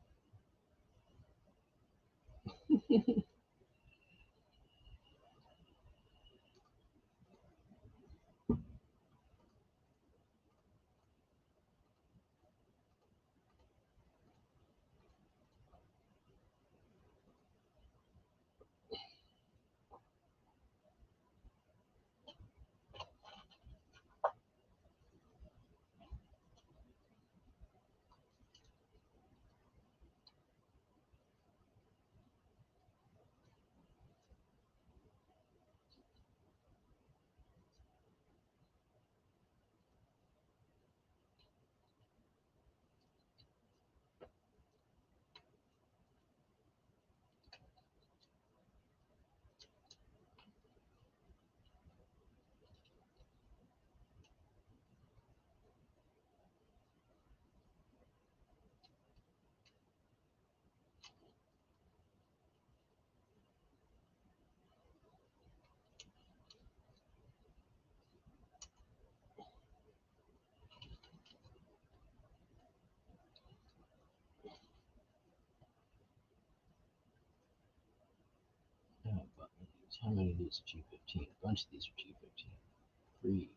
How many of these are G15? A bunch of these are G15. 3,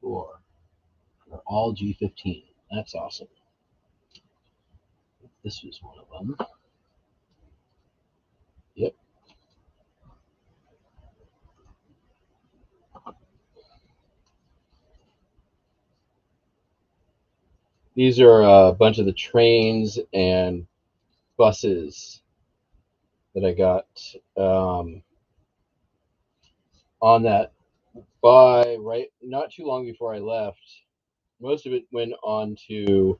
4. They're all G15. That's awesome. This was one of them. Yep. These are a bunch of the trains and buses that I got on that buy right not too long before I left. Most of it went on to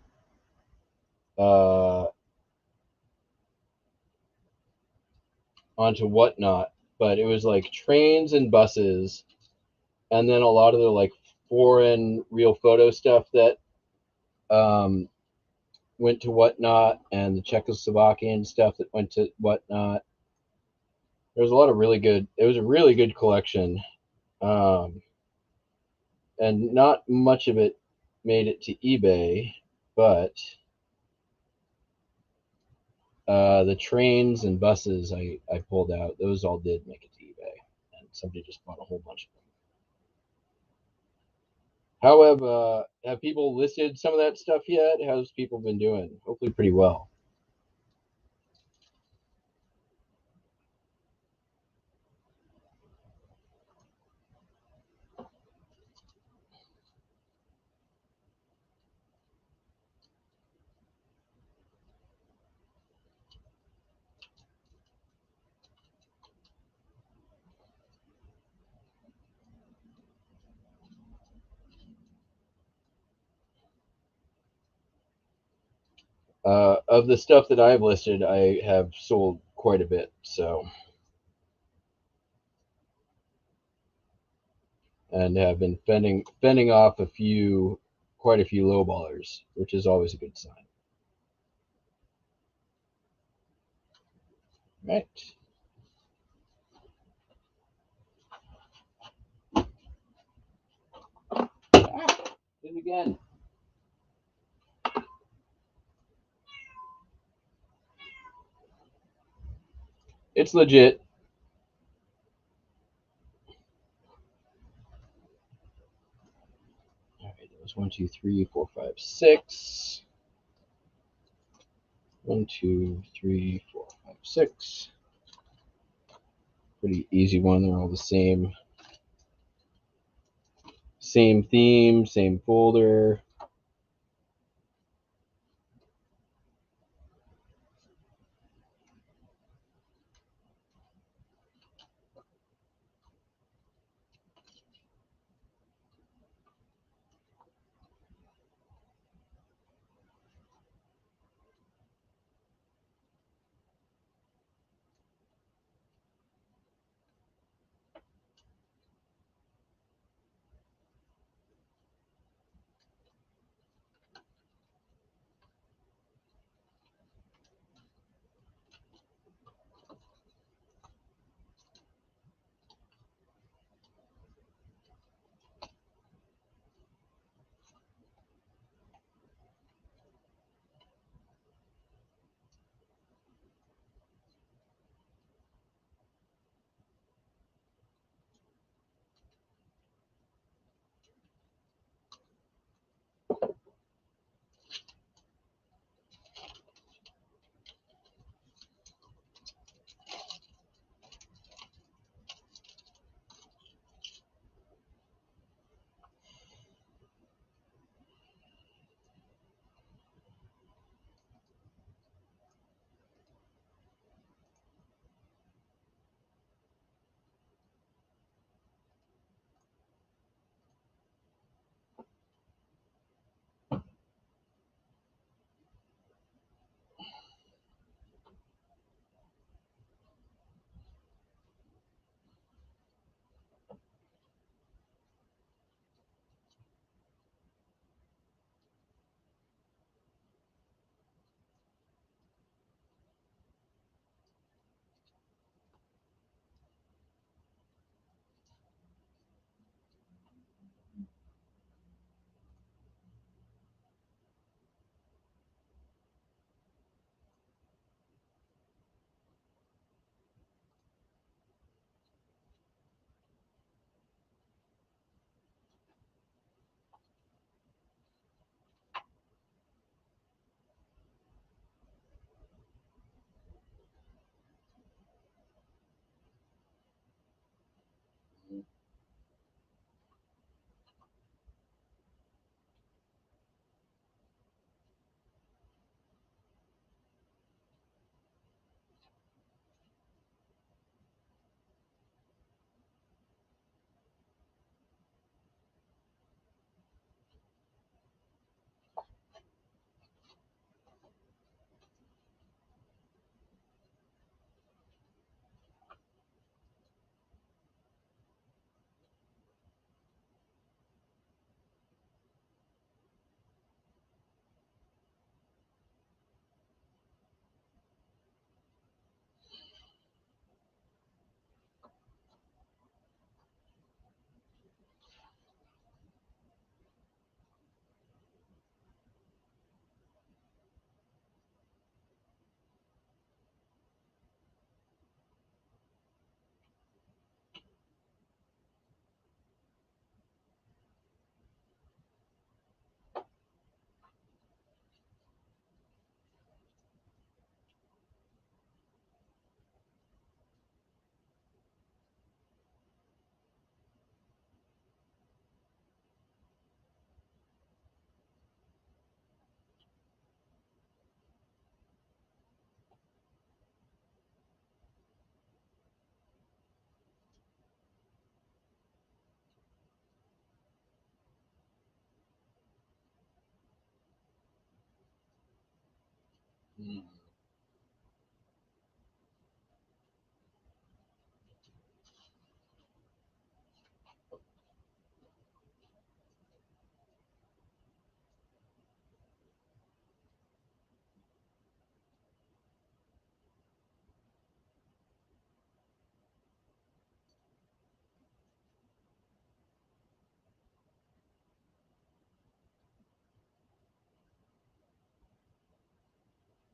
onto Whatnot, but it was like trains and buses, and then a lot of the like foreign real photo stuff that went to Whatnot, and the Czechoslovakian stuff that went to Whatnot. There was a lot of really good. It was a really good collection, and not much of it made it to eBay, but the trains and buses I pulled out, those all did make it to eBay, and somebody just bought a whole bunch of them. However, have people listed some of that stuff yet? How's people been doing? Hopefully pretty well. Of the stuff that I've listed, I have sold quite a bit, so, and have been fending off quite a few lowballers, which is always a good sign. Right. Did it again. It's legit. All right, that was 1, 2, 3, 4, 5, 6. 1, 2, 3, 4, 5, 6. Pretty easy one. They're all the same Same theme, same folder.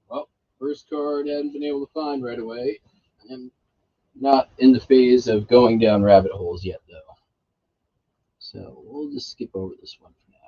Well, first card I hadn't been able to find right away. I'm not in the phase of going down rabbit holes yet, though. So we'll just skip over this one for now.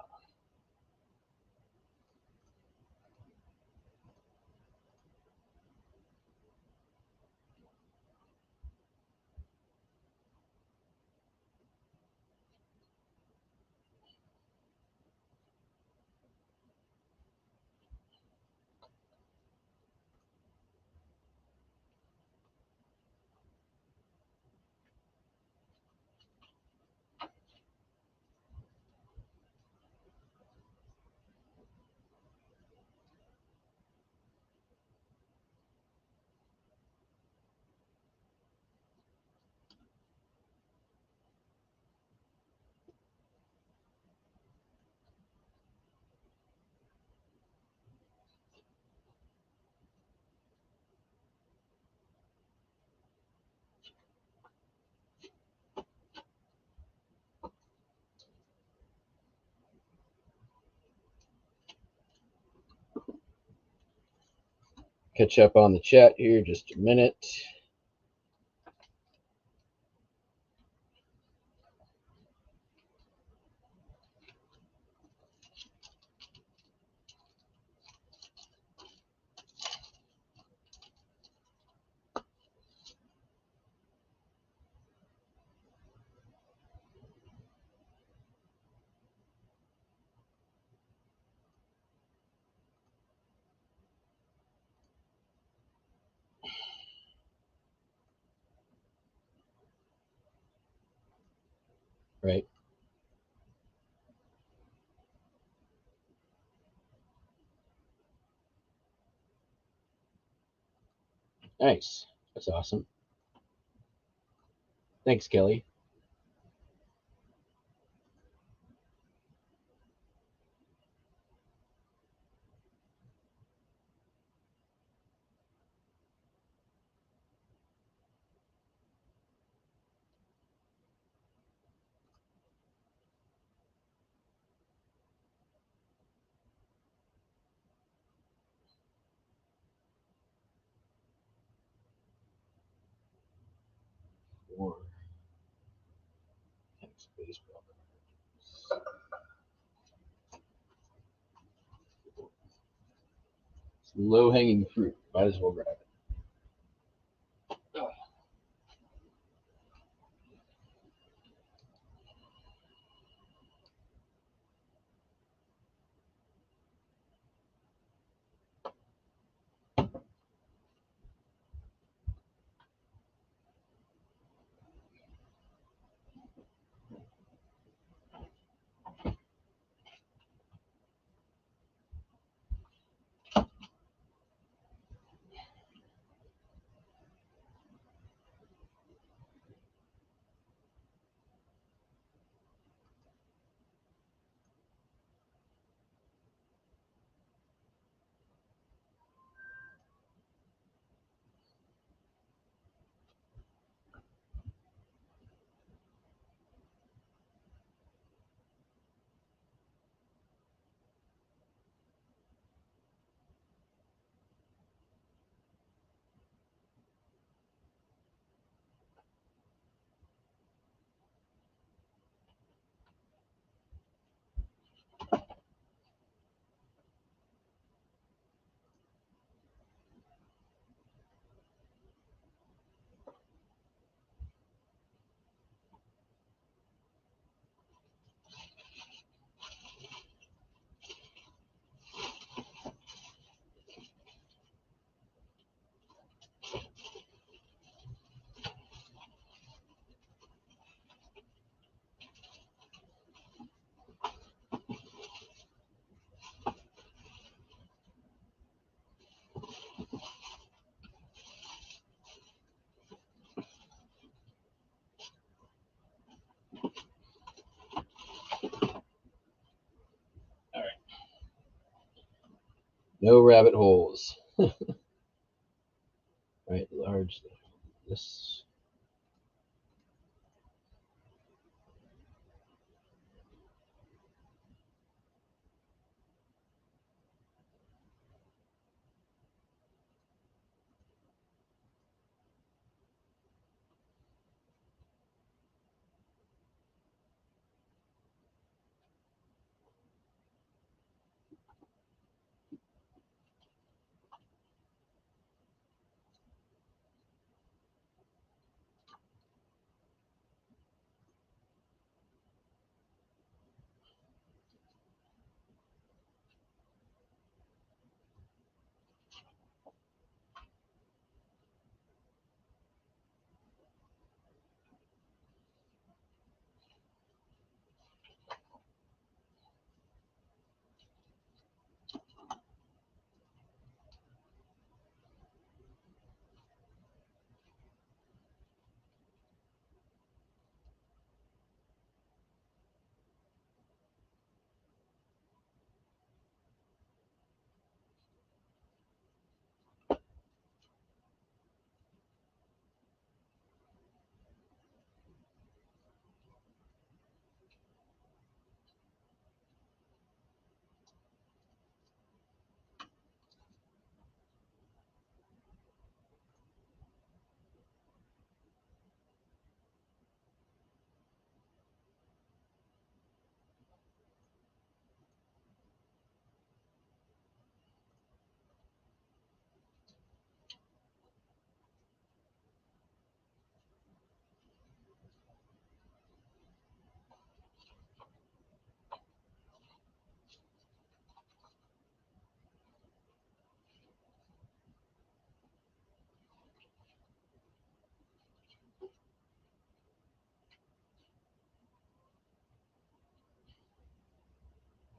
catch up on the chat here just a minute. Right. Nice. That's awesome. Thanks, Kelly. Or thanks, baseball. It's low hanging fruit. Might as well grab it. All right. No rabbit holes. Right, large. This.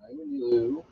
Hi, Wendy Lou.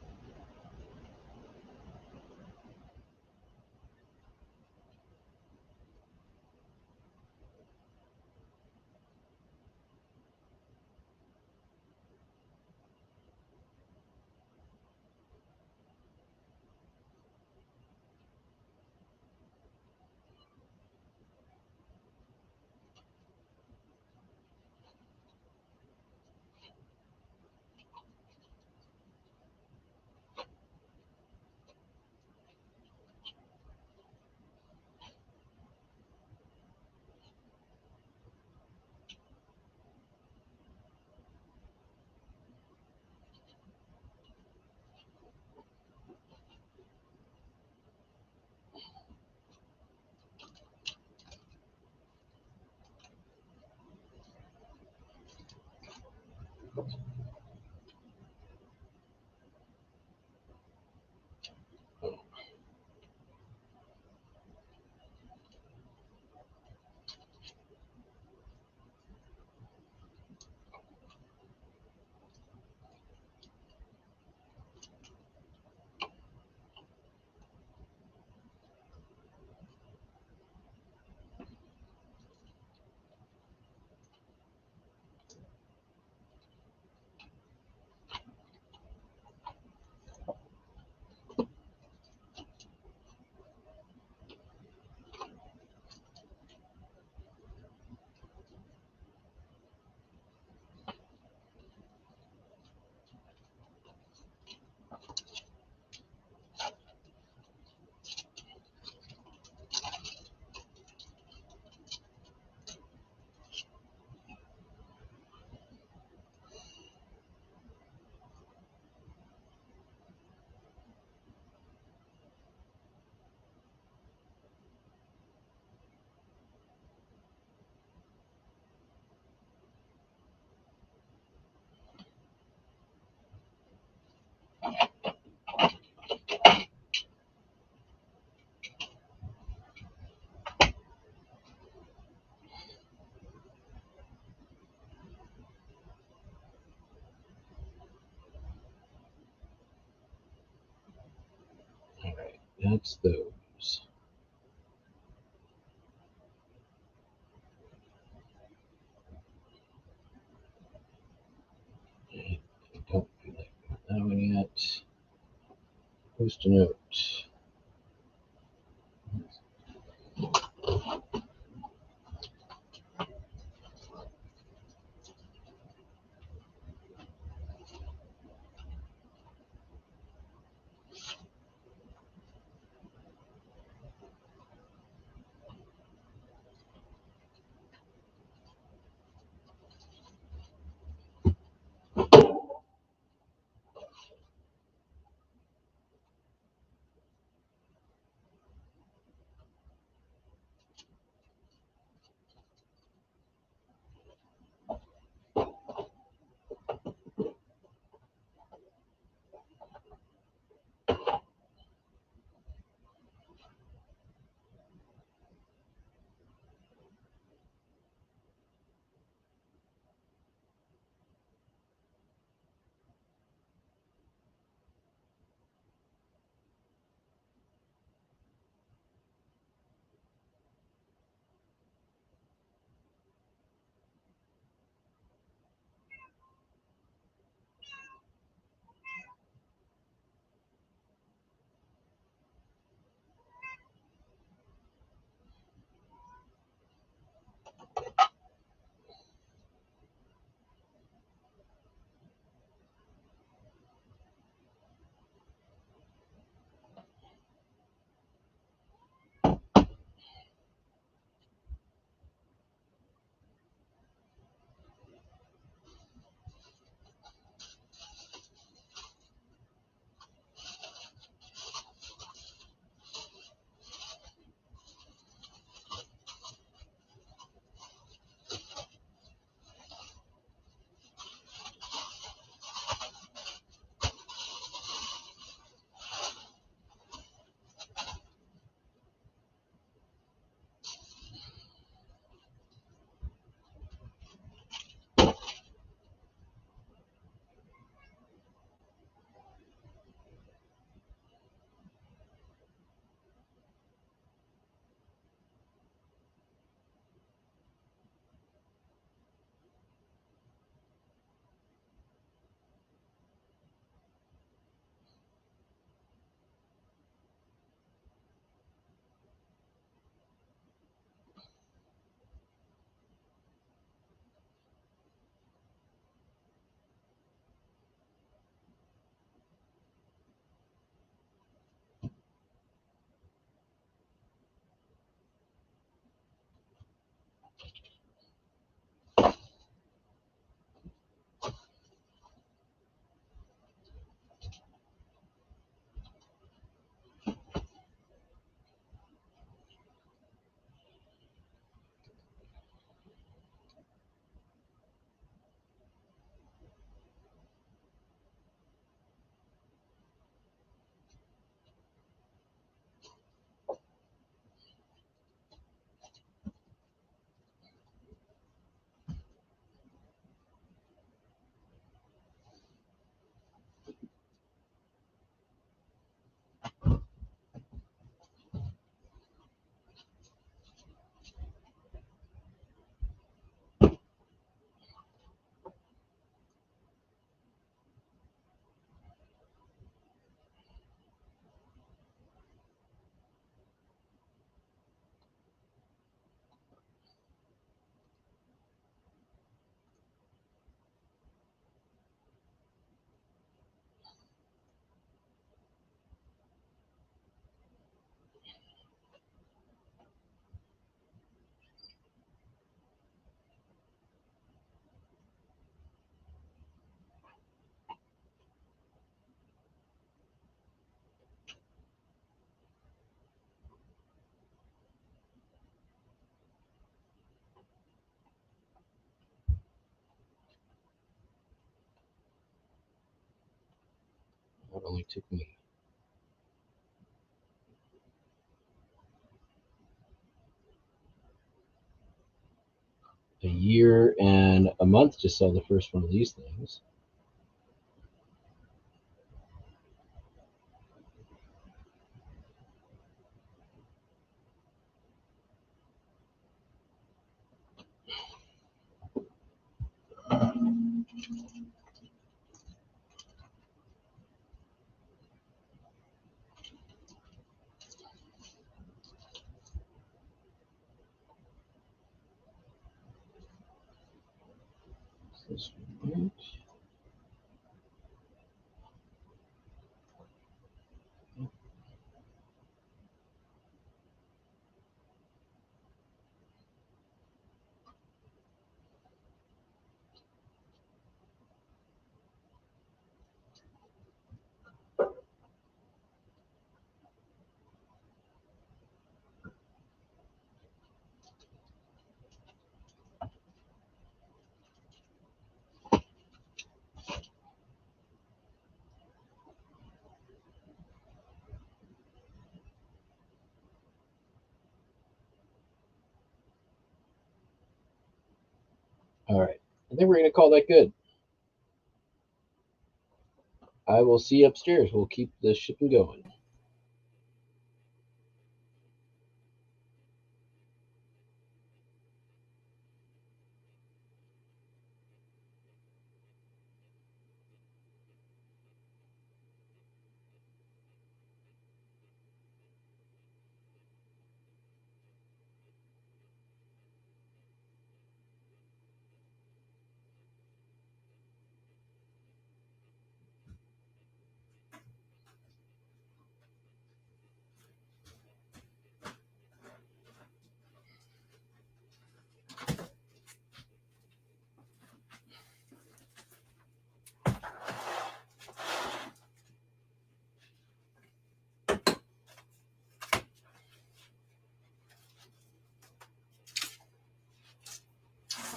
All right, that's those. I don't feel like that one yet. Post a note. it only took me a year and a month to sell the first one of these things. This one, all right. I think we're going to call that good. I will see you upstairs. We'll keep the shipping going.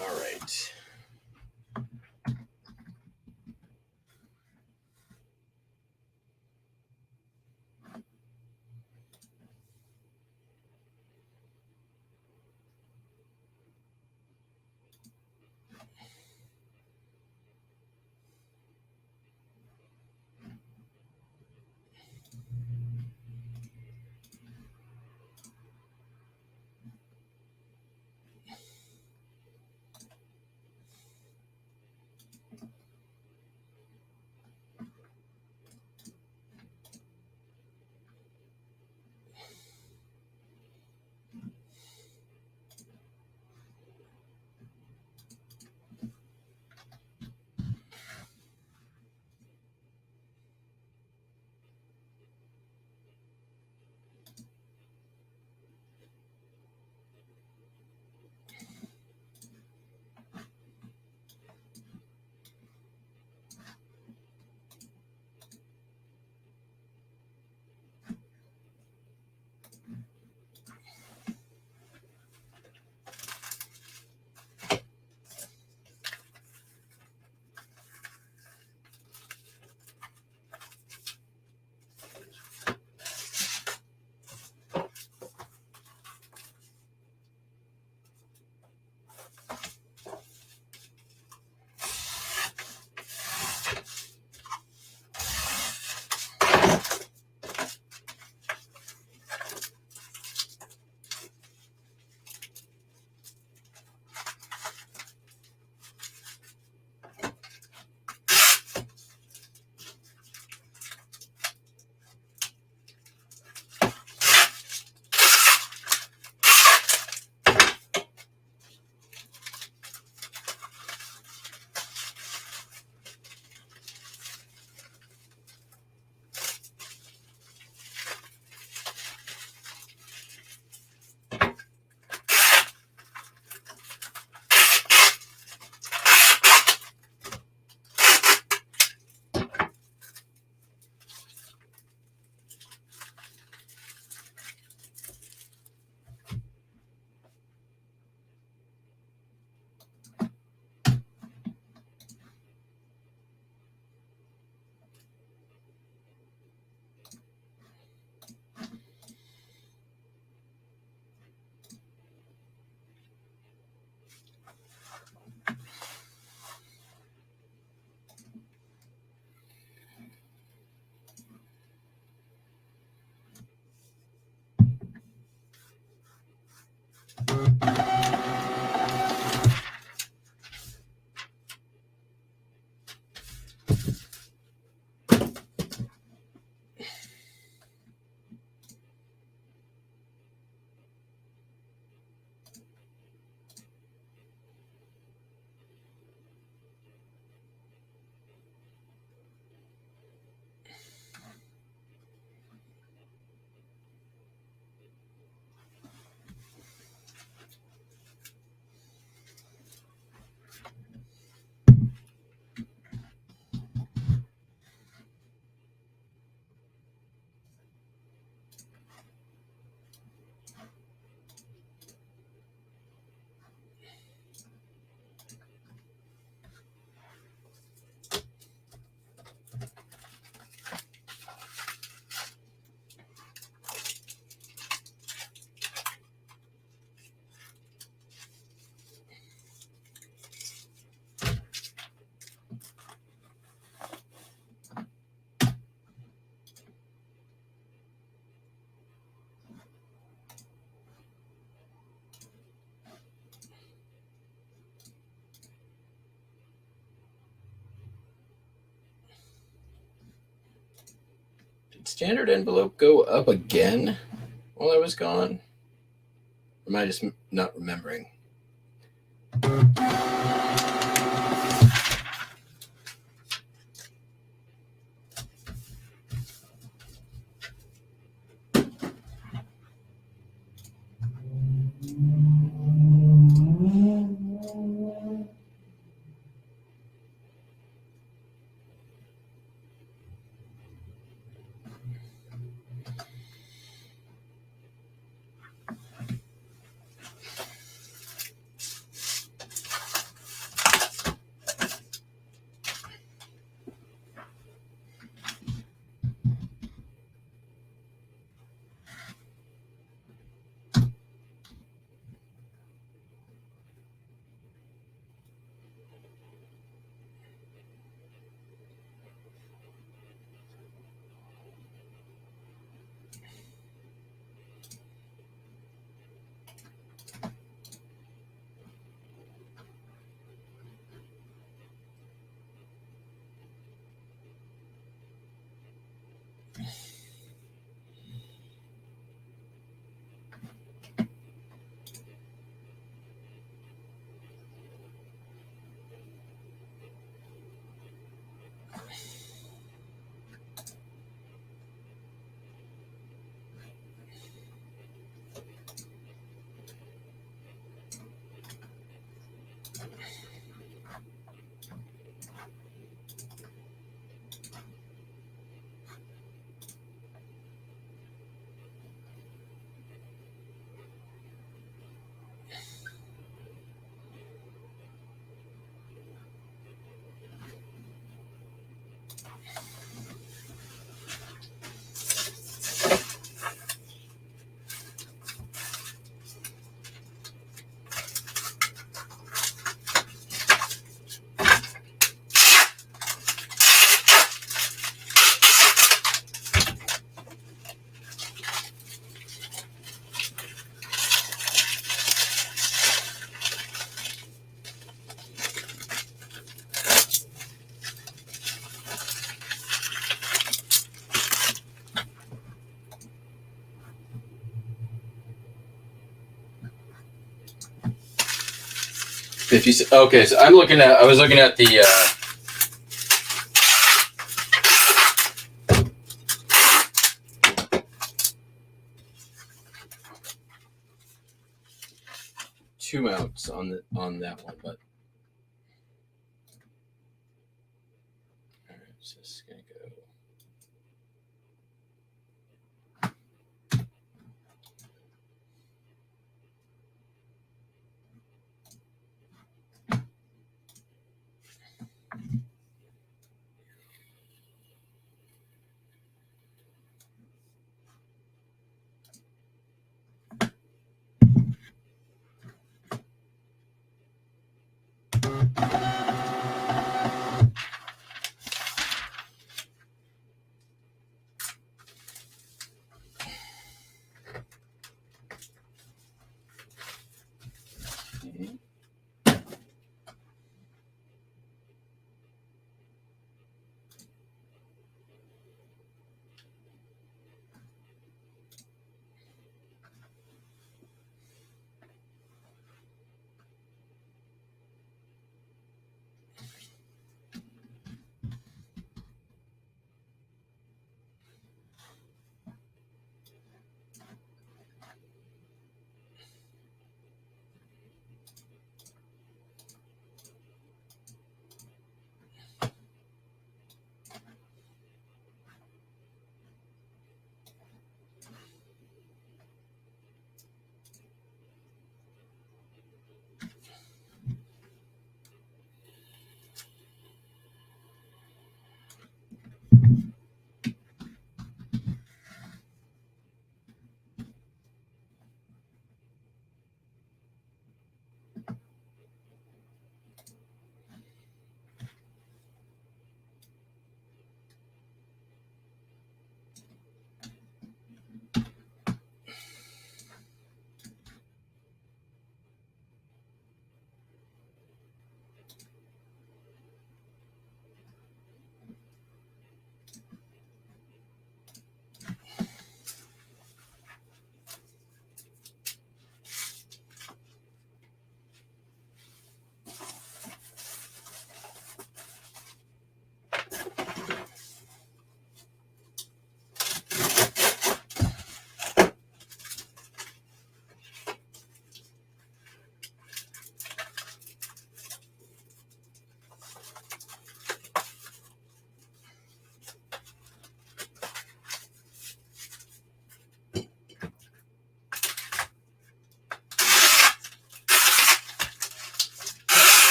All right. Did standard envelope go up again while I was gone? Or am I just not remembering? Okay, so I was looking at the 2 mounts on that one, but all right, so this is gonna go.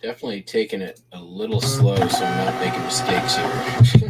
Definitely taking it a little slow so I'm not making mistakes here.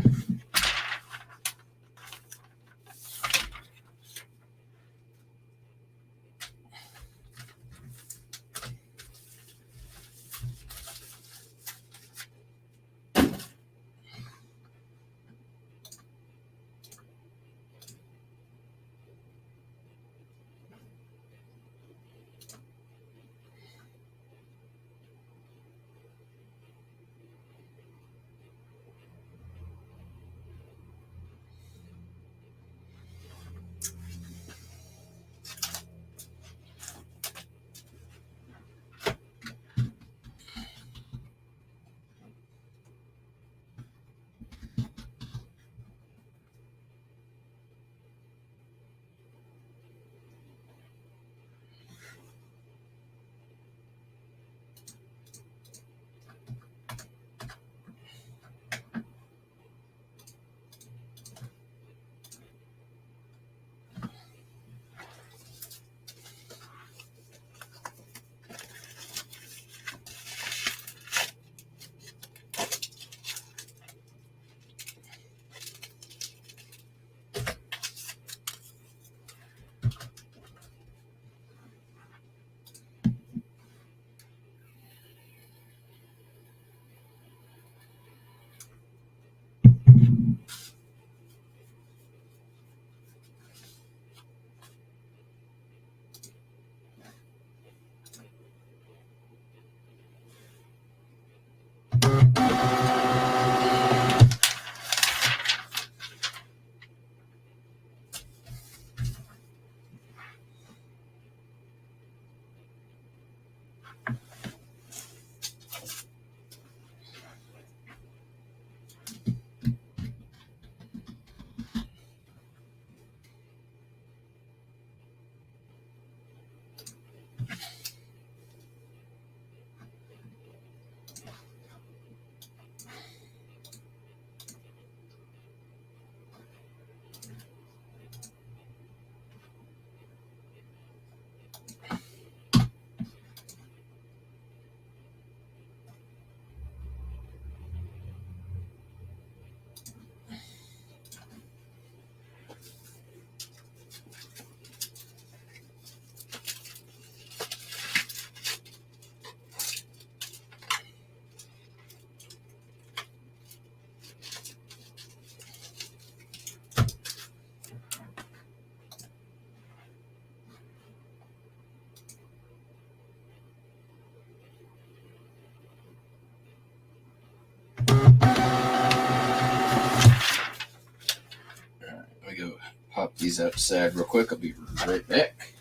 Let me go pop these outside real quick. I'll be right back.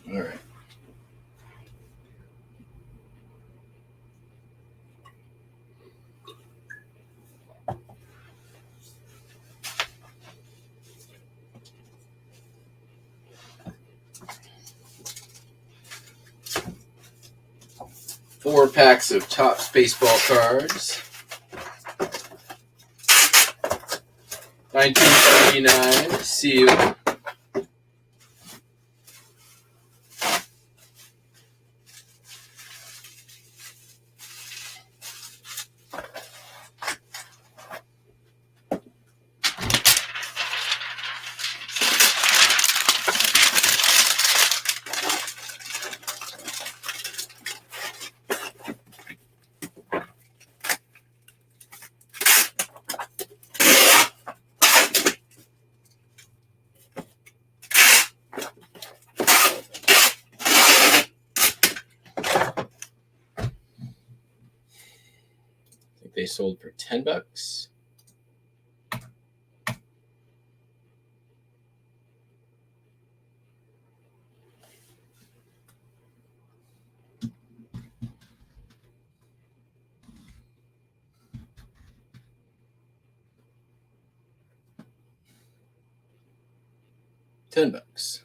All right. Four packs of Topps baseball cards. 1939 seal. they sold for $10. $10.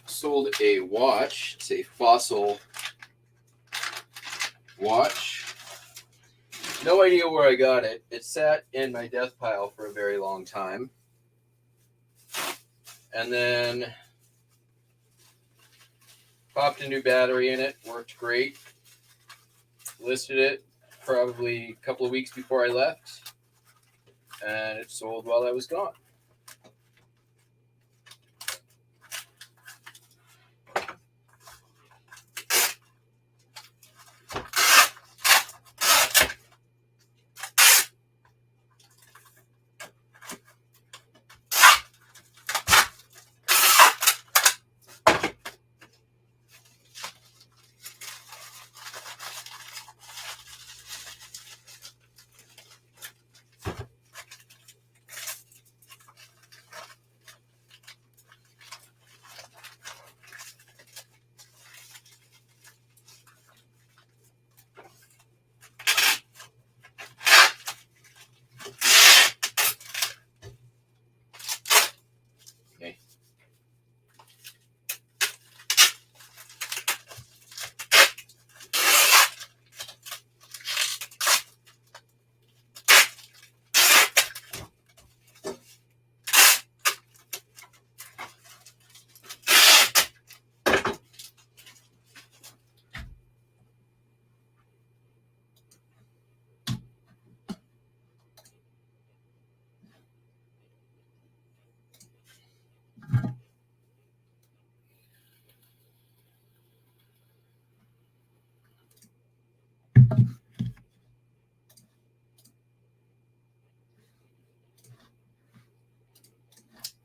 Sold a watch. It's a Fossil watch. No idea where I got it. It sat in my death pile for a very long time. And then popped a new battery in it. Worked great. Listed it probably a couple of weeks before I left. And it sold while I was gone.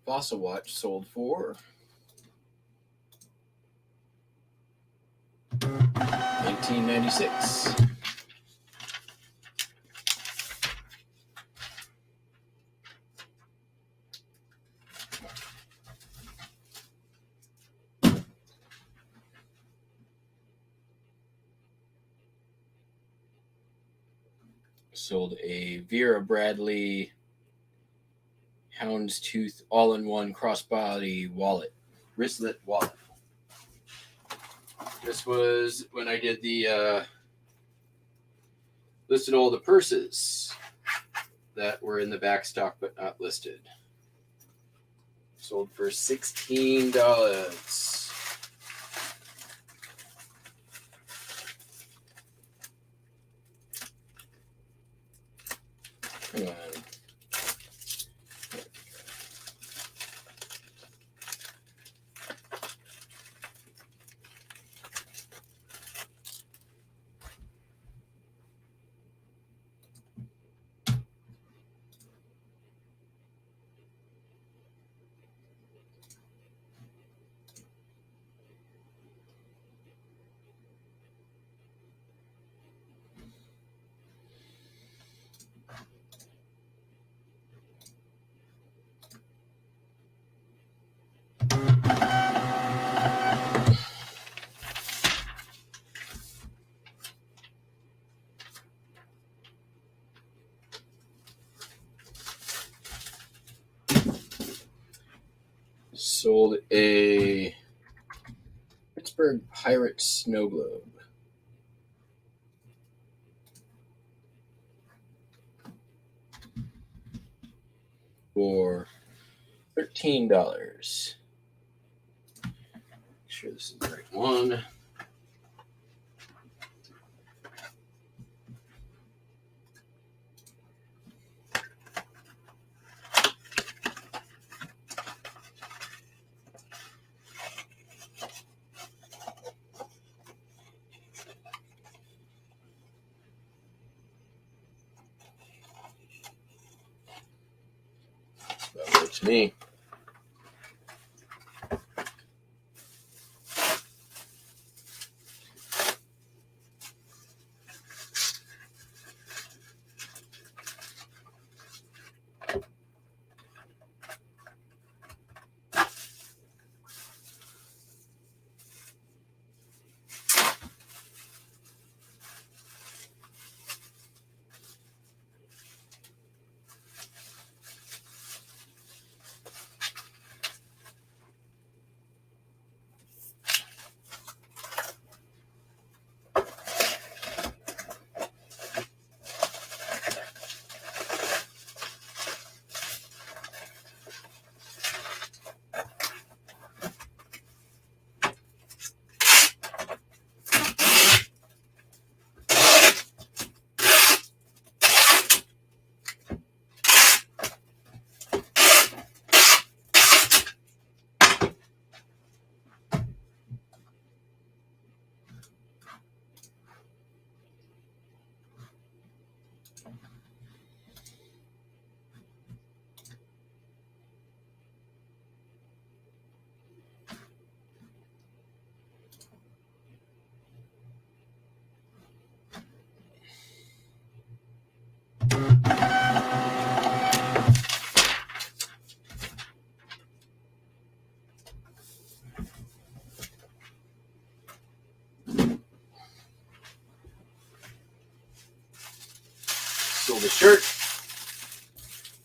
Fossil watch sold for $19.96. Sold a Vera Bradley houndstooth all-in-one crossbody wallet, wristlet wallet. This was when I did the listed all the purses that were in the back stock but not listed. Sold for $16. Come on. Sold a Pittsburgh Pirates snow globe. For $13. Make sure this is the right one. That works me. Sold a shirt.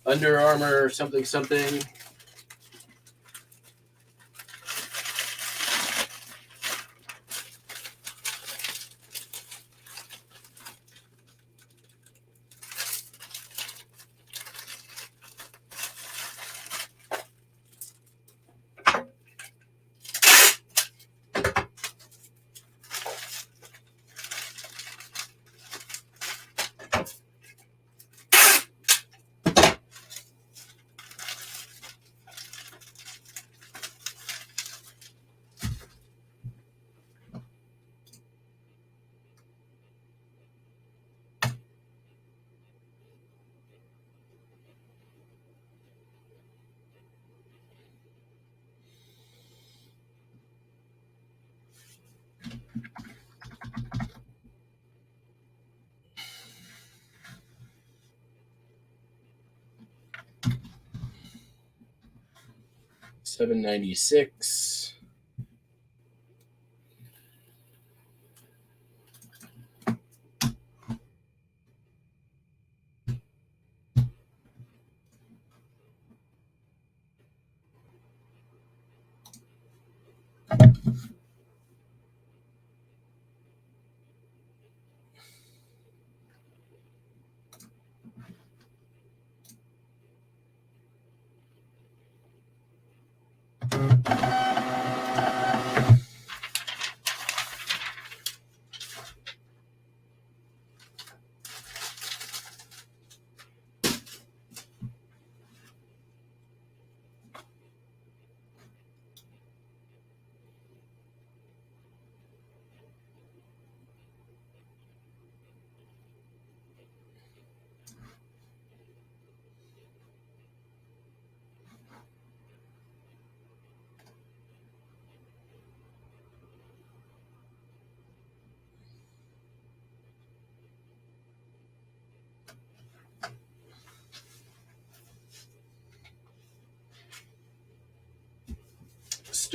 Under Armour something something. $7.96.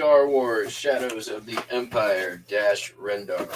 Star Wars Shadows of the Empire - Rendar.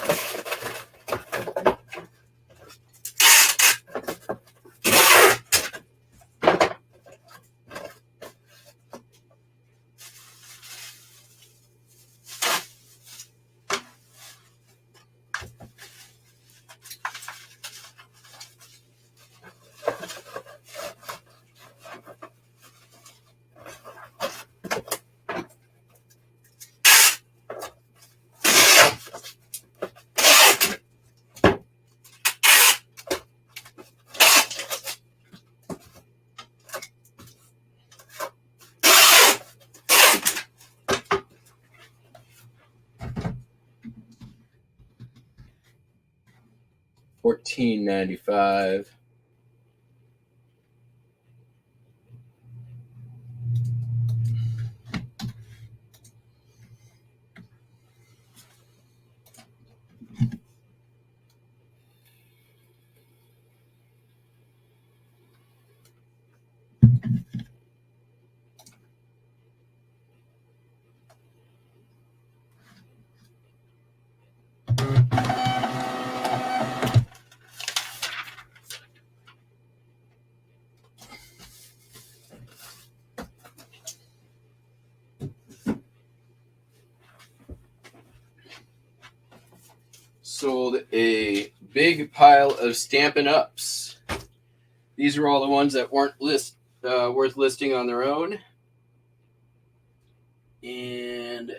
$14.95. Sold a big pile of Stampin' Ups. These are all the ones that weren't worth listing on their own. And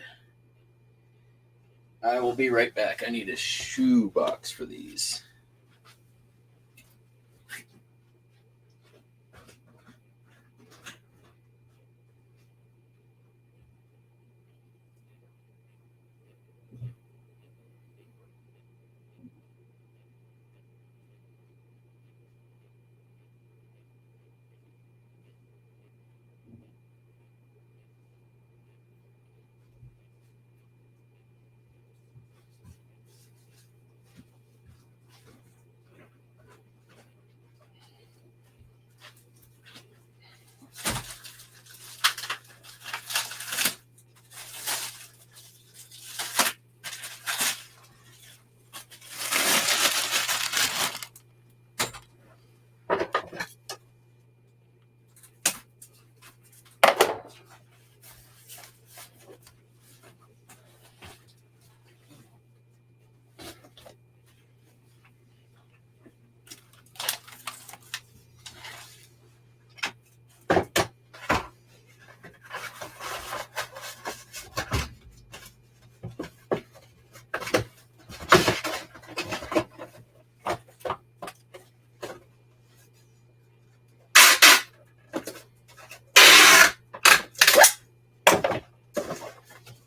I will be right back. I need a shoe box for these.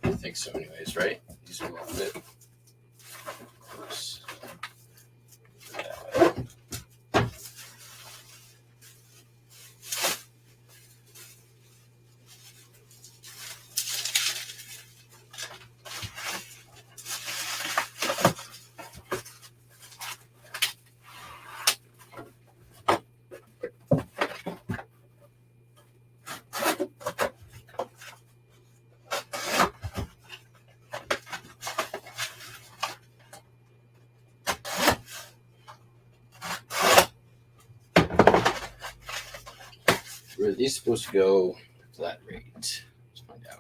I think so anyways, right? These will all fit. Of course. Where are these supposed to go flat rate? Let's find out.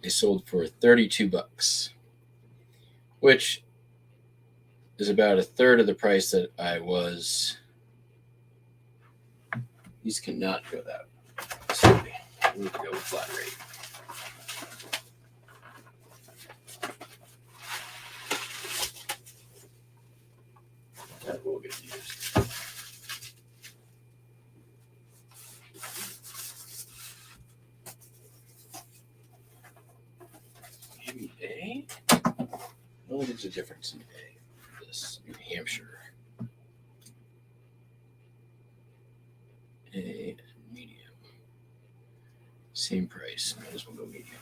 They sold for $32, which is about a third of the price that I was. These cannot go that way. So we need to go with flat rate. That will get used. Maybe A? I don't think there's a difference in A for this. New Hampshire. A and medium. Same price. Might as well go medium.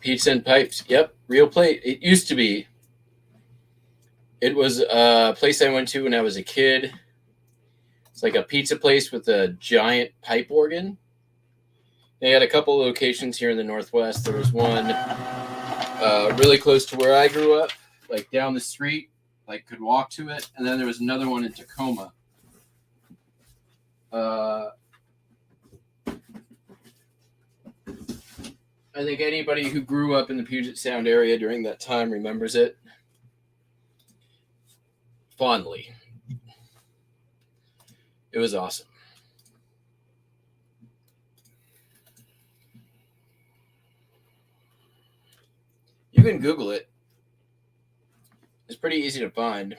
Pizza and Pipes. Yep, real place. It used to be. It was a place I went to when I was a kid. It's like a pizza place with a giant pipe organ. They had a couple locations here in the Northwest. There was one really close to where I grew up, like down the street, like could walk to it. And then there was another one in Tacoma. I think anybody who grew up in the Puget Sound area during that time remembers it fondly. It was awesome. You can Google it. It's pretty easy to find.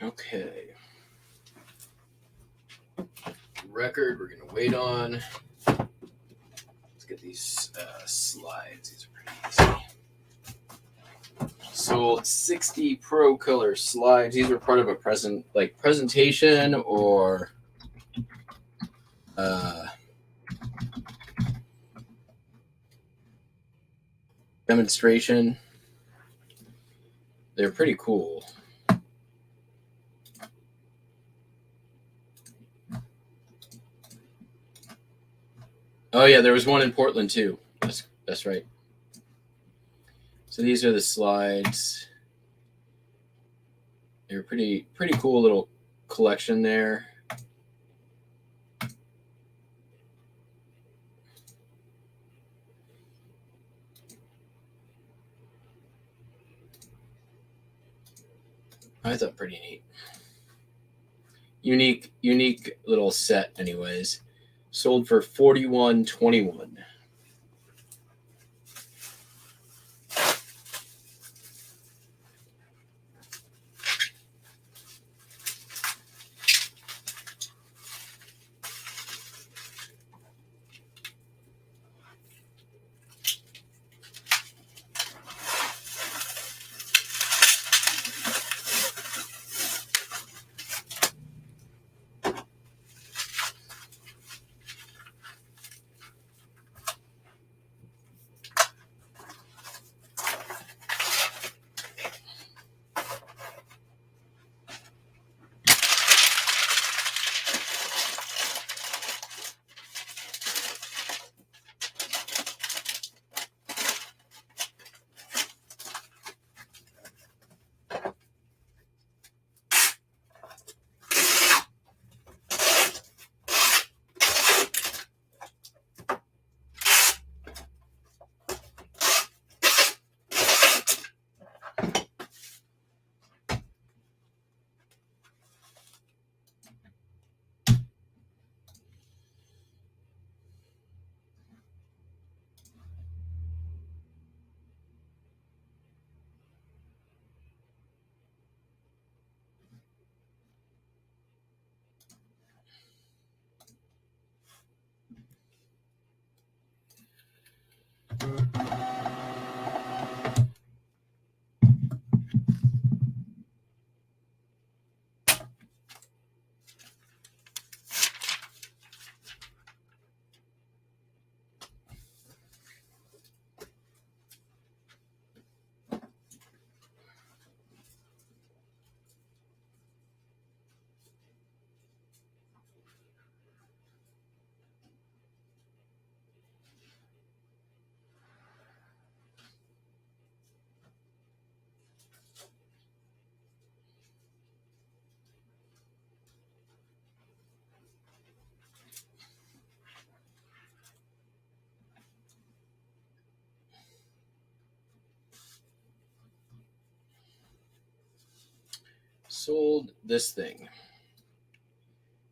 Okay. Record we're going to wait on. Let's get these slides. These are pretty easy. Sold 60 Pro Color slides. These were part of a presentation or demonstration. They're pretty cool. Oh yeah, there was one in Portland too. That's right. So these are the slides. They're pretty cool little collection there. I thought pretty neat. Unique little set anyways. Sold for $41.21. sold this thing.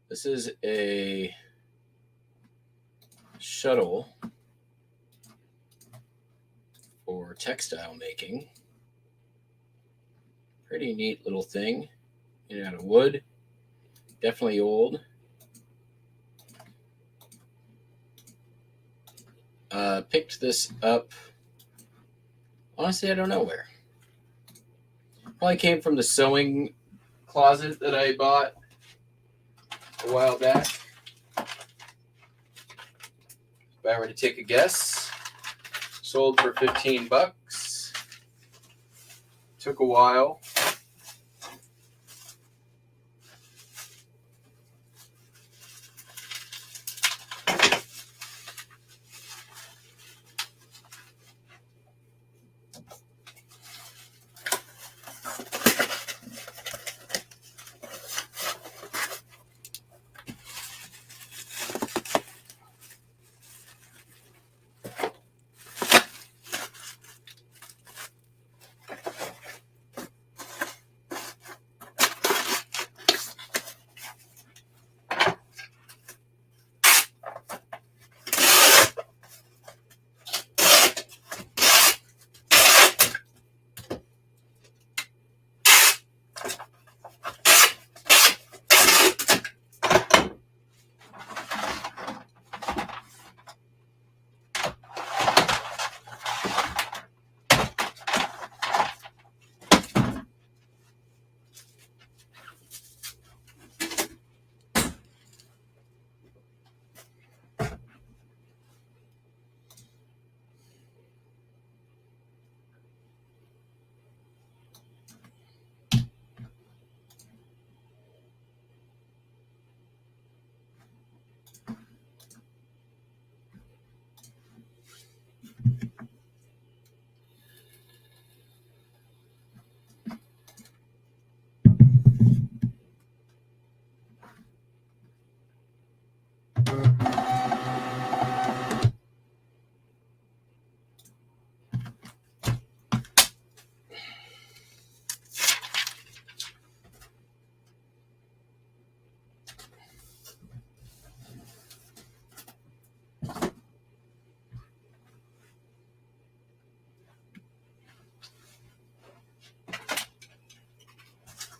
This is a shuttle for textile making. Pretty neat little thing. Made out of wood. Definitely old. Picked this up. Honestly, I don't know where. Probably came from the sewing closet that I bought a while back. If I were to take a guess, sold for $15. Took a while.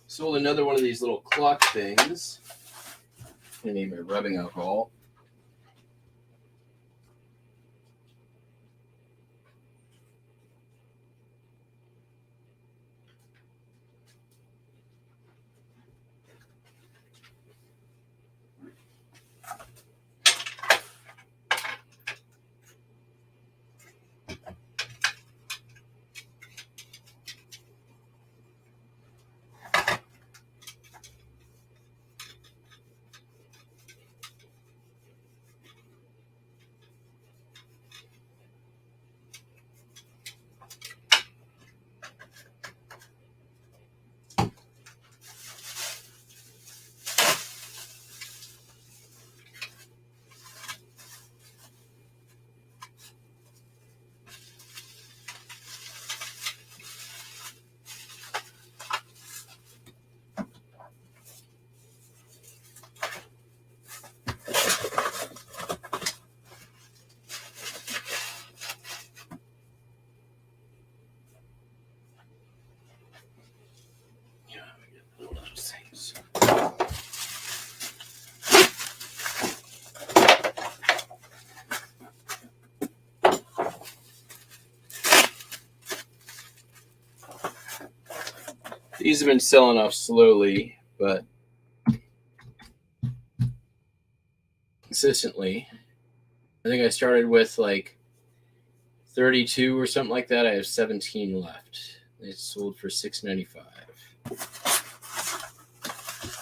Sold another one of these little clock things. I need my rubbing alcohol. These have been selling off slowly, but consistently. I think I started with like 32 or something like that. I have 17 left. They sold for $6.95.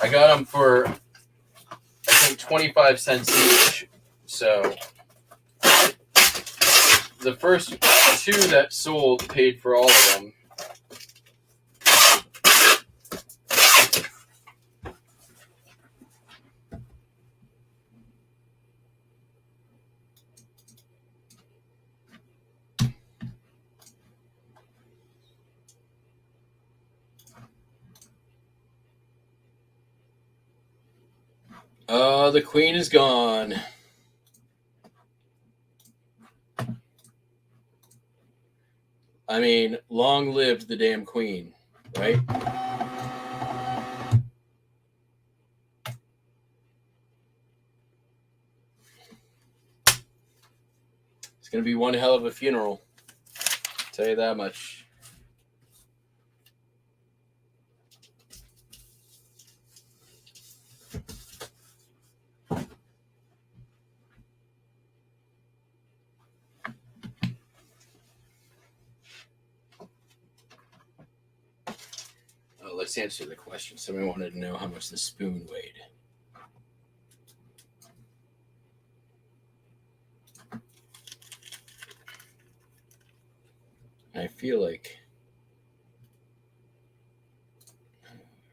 I got them for, I think, 25 cents each. So the first two that sold paid for all of them. Oh, the queen is gone. I mean, long lived the damn queen, right? It's going to be one hell of a funeral. I'll tell you that much. Oh, let's answer the question. Somebody wanted to know how much the spoon weighed. I feel like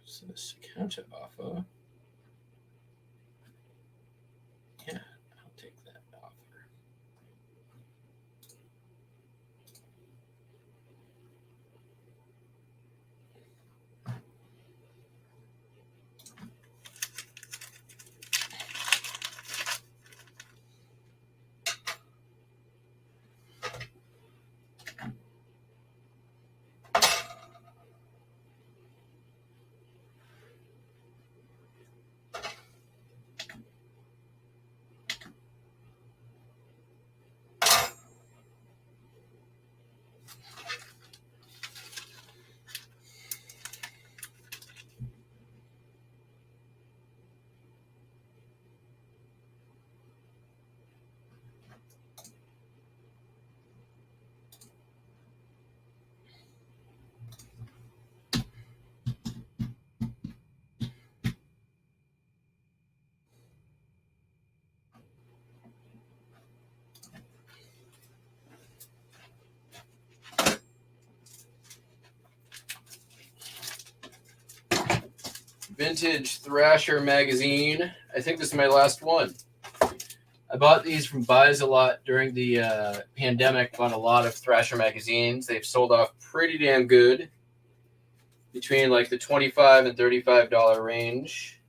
what's this counter offer? Yeah, I'll take that offer. Vintage Thrasher magazine. I think this is my last one. I bought these from Buys a Lot during the pandemic. Bought a lot of Thrasher magazines. They've sold off pretty damn good, between like the $25 and $35 range.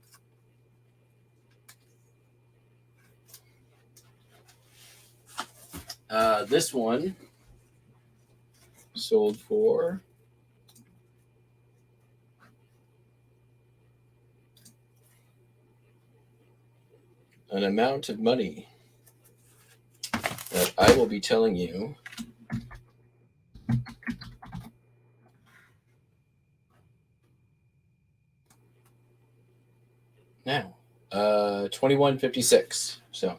This one sold for an amount of money that I will be telling you now. $21.56. So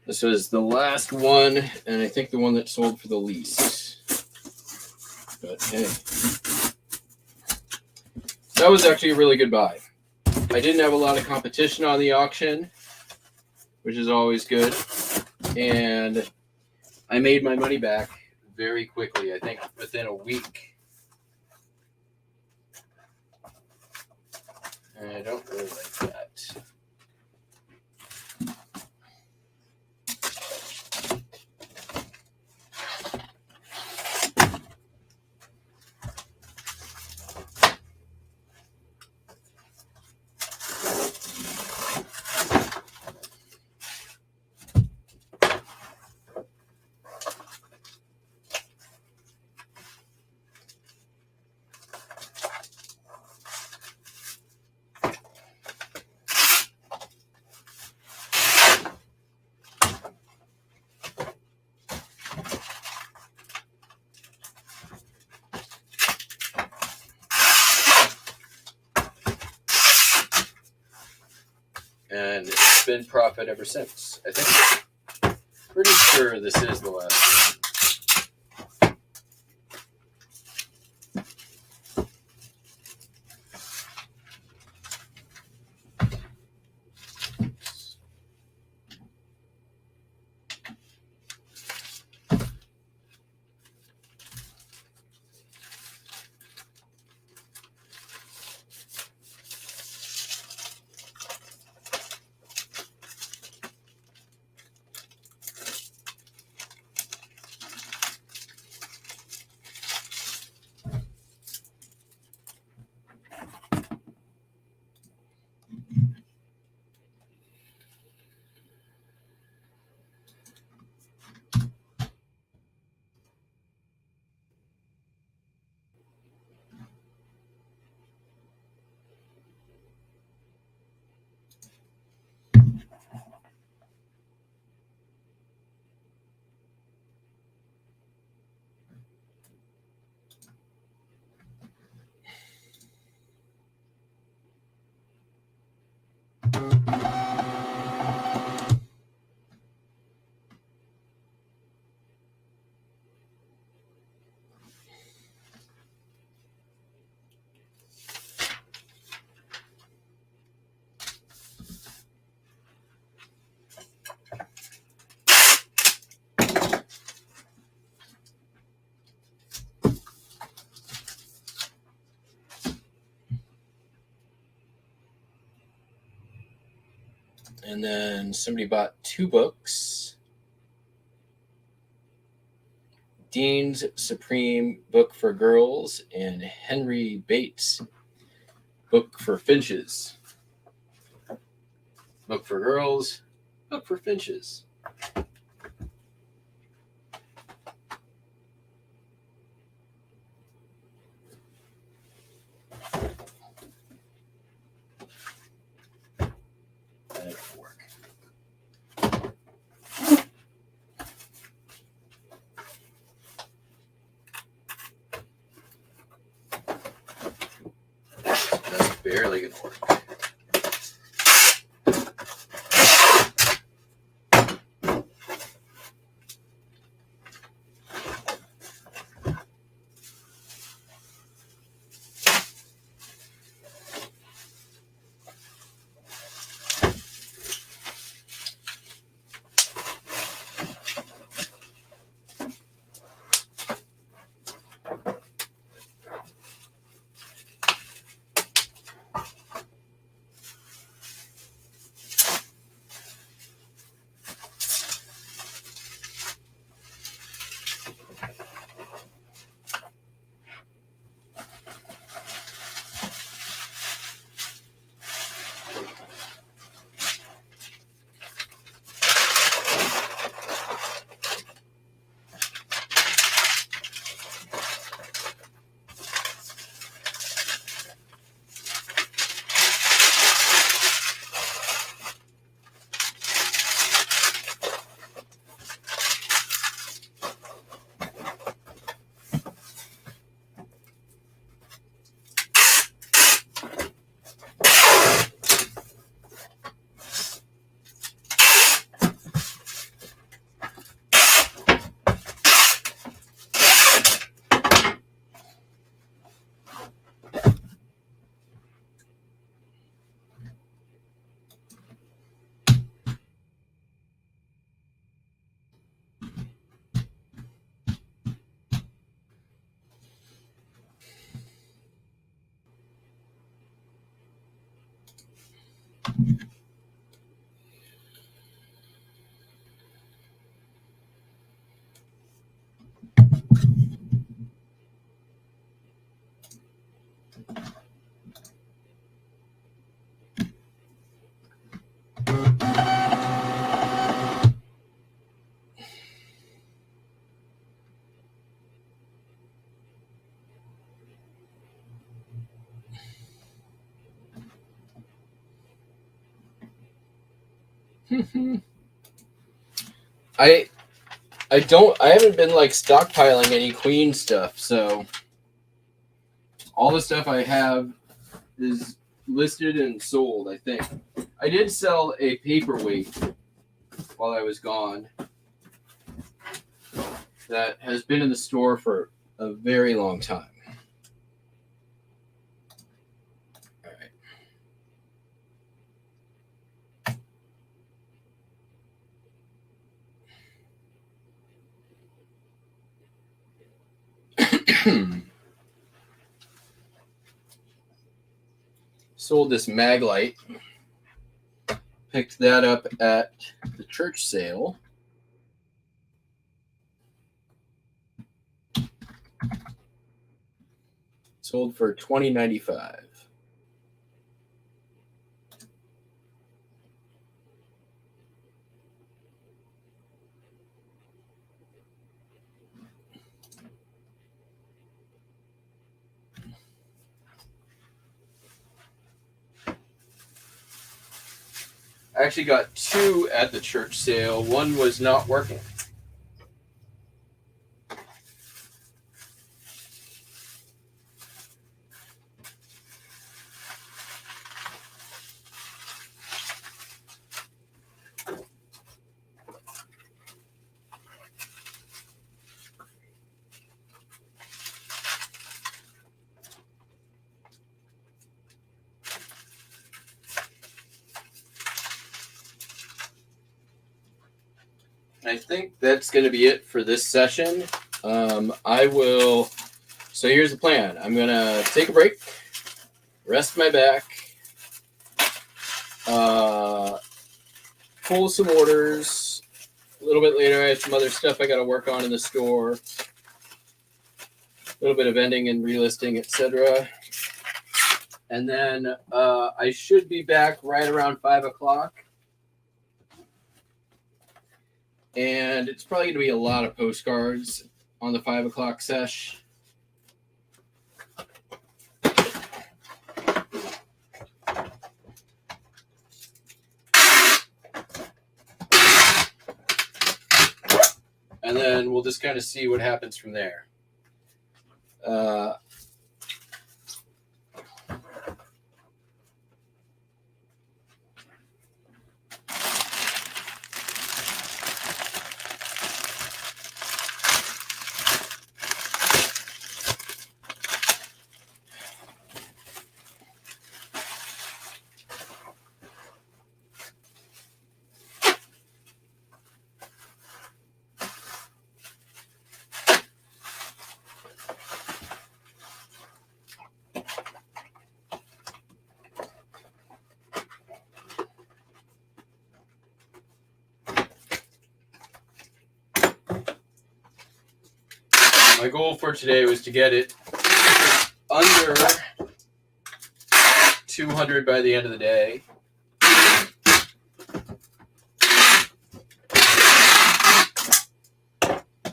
this was the last one, and I think the one that sold for the least. But hey, that was actually a really good buy. I didn't have a lot of competition on the auction, which is always good. And I made my money back very quickly, I think within a week. And I don't really like that. And it's been profit ever since. I think, pretty sure this is the last one. And then somebody bought 2 books. Dean's Supreme Book for Girls and Henry Bates Book for Finches. Book for girls, book for finches. That'll work. That's barely gonna work. I haven't been like stockpiling any Queen stuff, so all the stuff I have is listed and sold, I think. I did sell a paperweight while I was gone that has been in the store for a very long time. All right. Sold this mag light. Picked that up at the church sale. Sold for $20.95. I actually got 2 at the church sale. One was not working. I think that's going to be it for this session. So here's the plan. I'm going to take a break, rest my back, pull some orders. A little bit later, I have some other stuff I got to work on in the store. A little bit of ending and relisting, etc. And then I should be back right around 5 o'clock. And it's probably going to be a lot of postcards on the 5 o'clock sesh. And then we'll just kind of see what happens from there. My goal for today was to get it under 200 by the end of the day.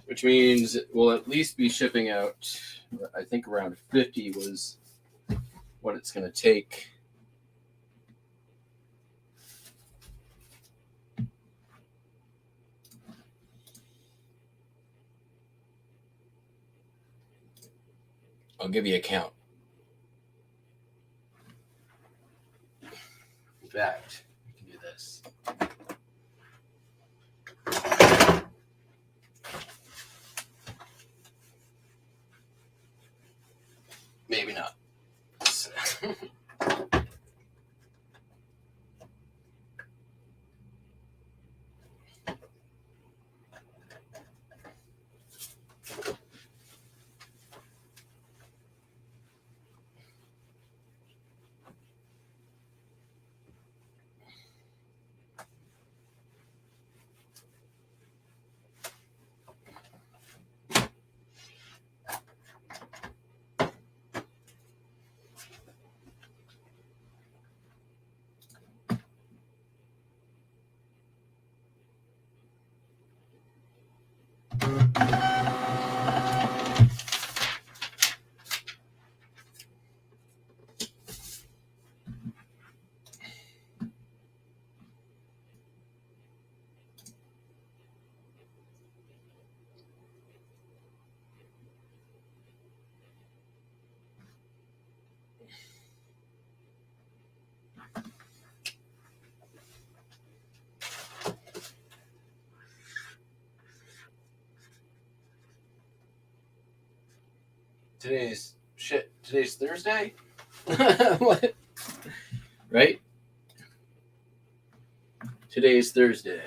Which means we'll at least be shipping out, I think around 50 was what it's going to take. I'll give you a count. In fact, we can do this. Maybe not. Today's Thursday? What? Right? Today's Thursday.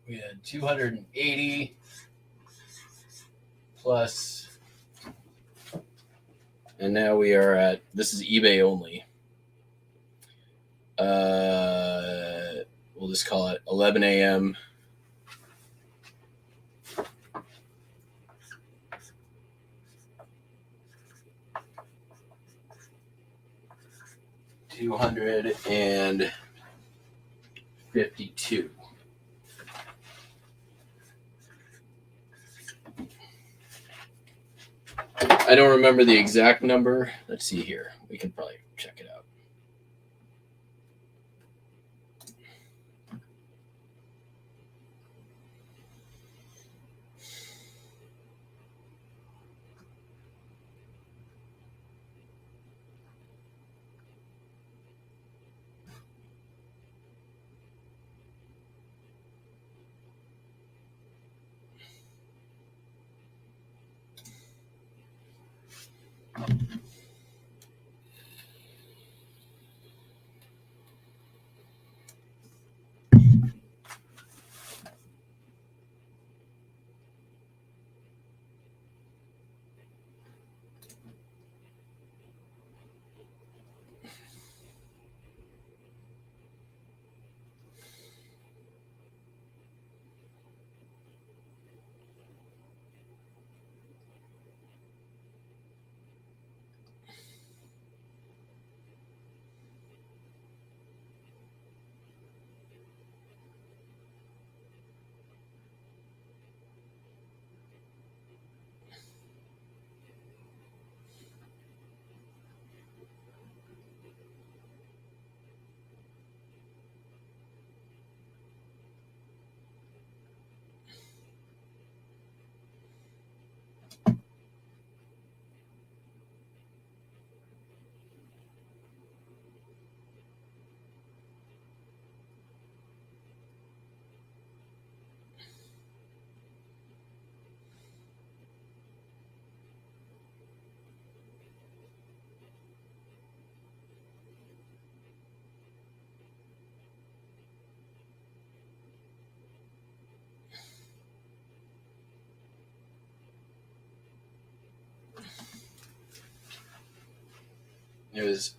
We had 280 plus, and now we are at, this is eBay only. We'll just call it 11 a.m. $252. I don't remember the exact number. Let's see here. We can probably check it out. It was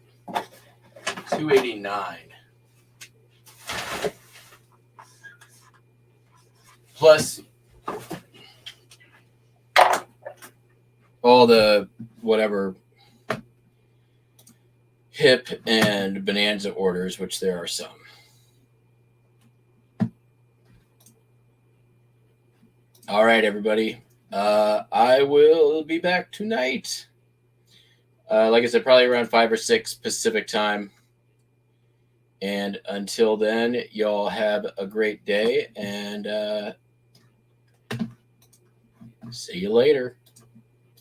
$289. Plus all the whatever HIP and Bonanza orders, which there are some. All right, everybody. I will be back tonight. Like I said, probably around 5 or 6 Pacific time. And until then, y'all have a great day, and see you later.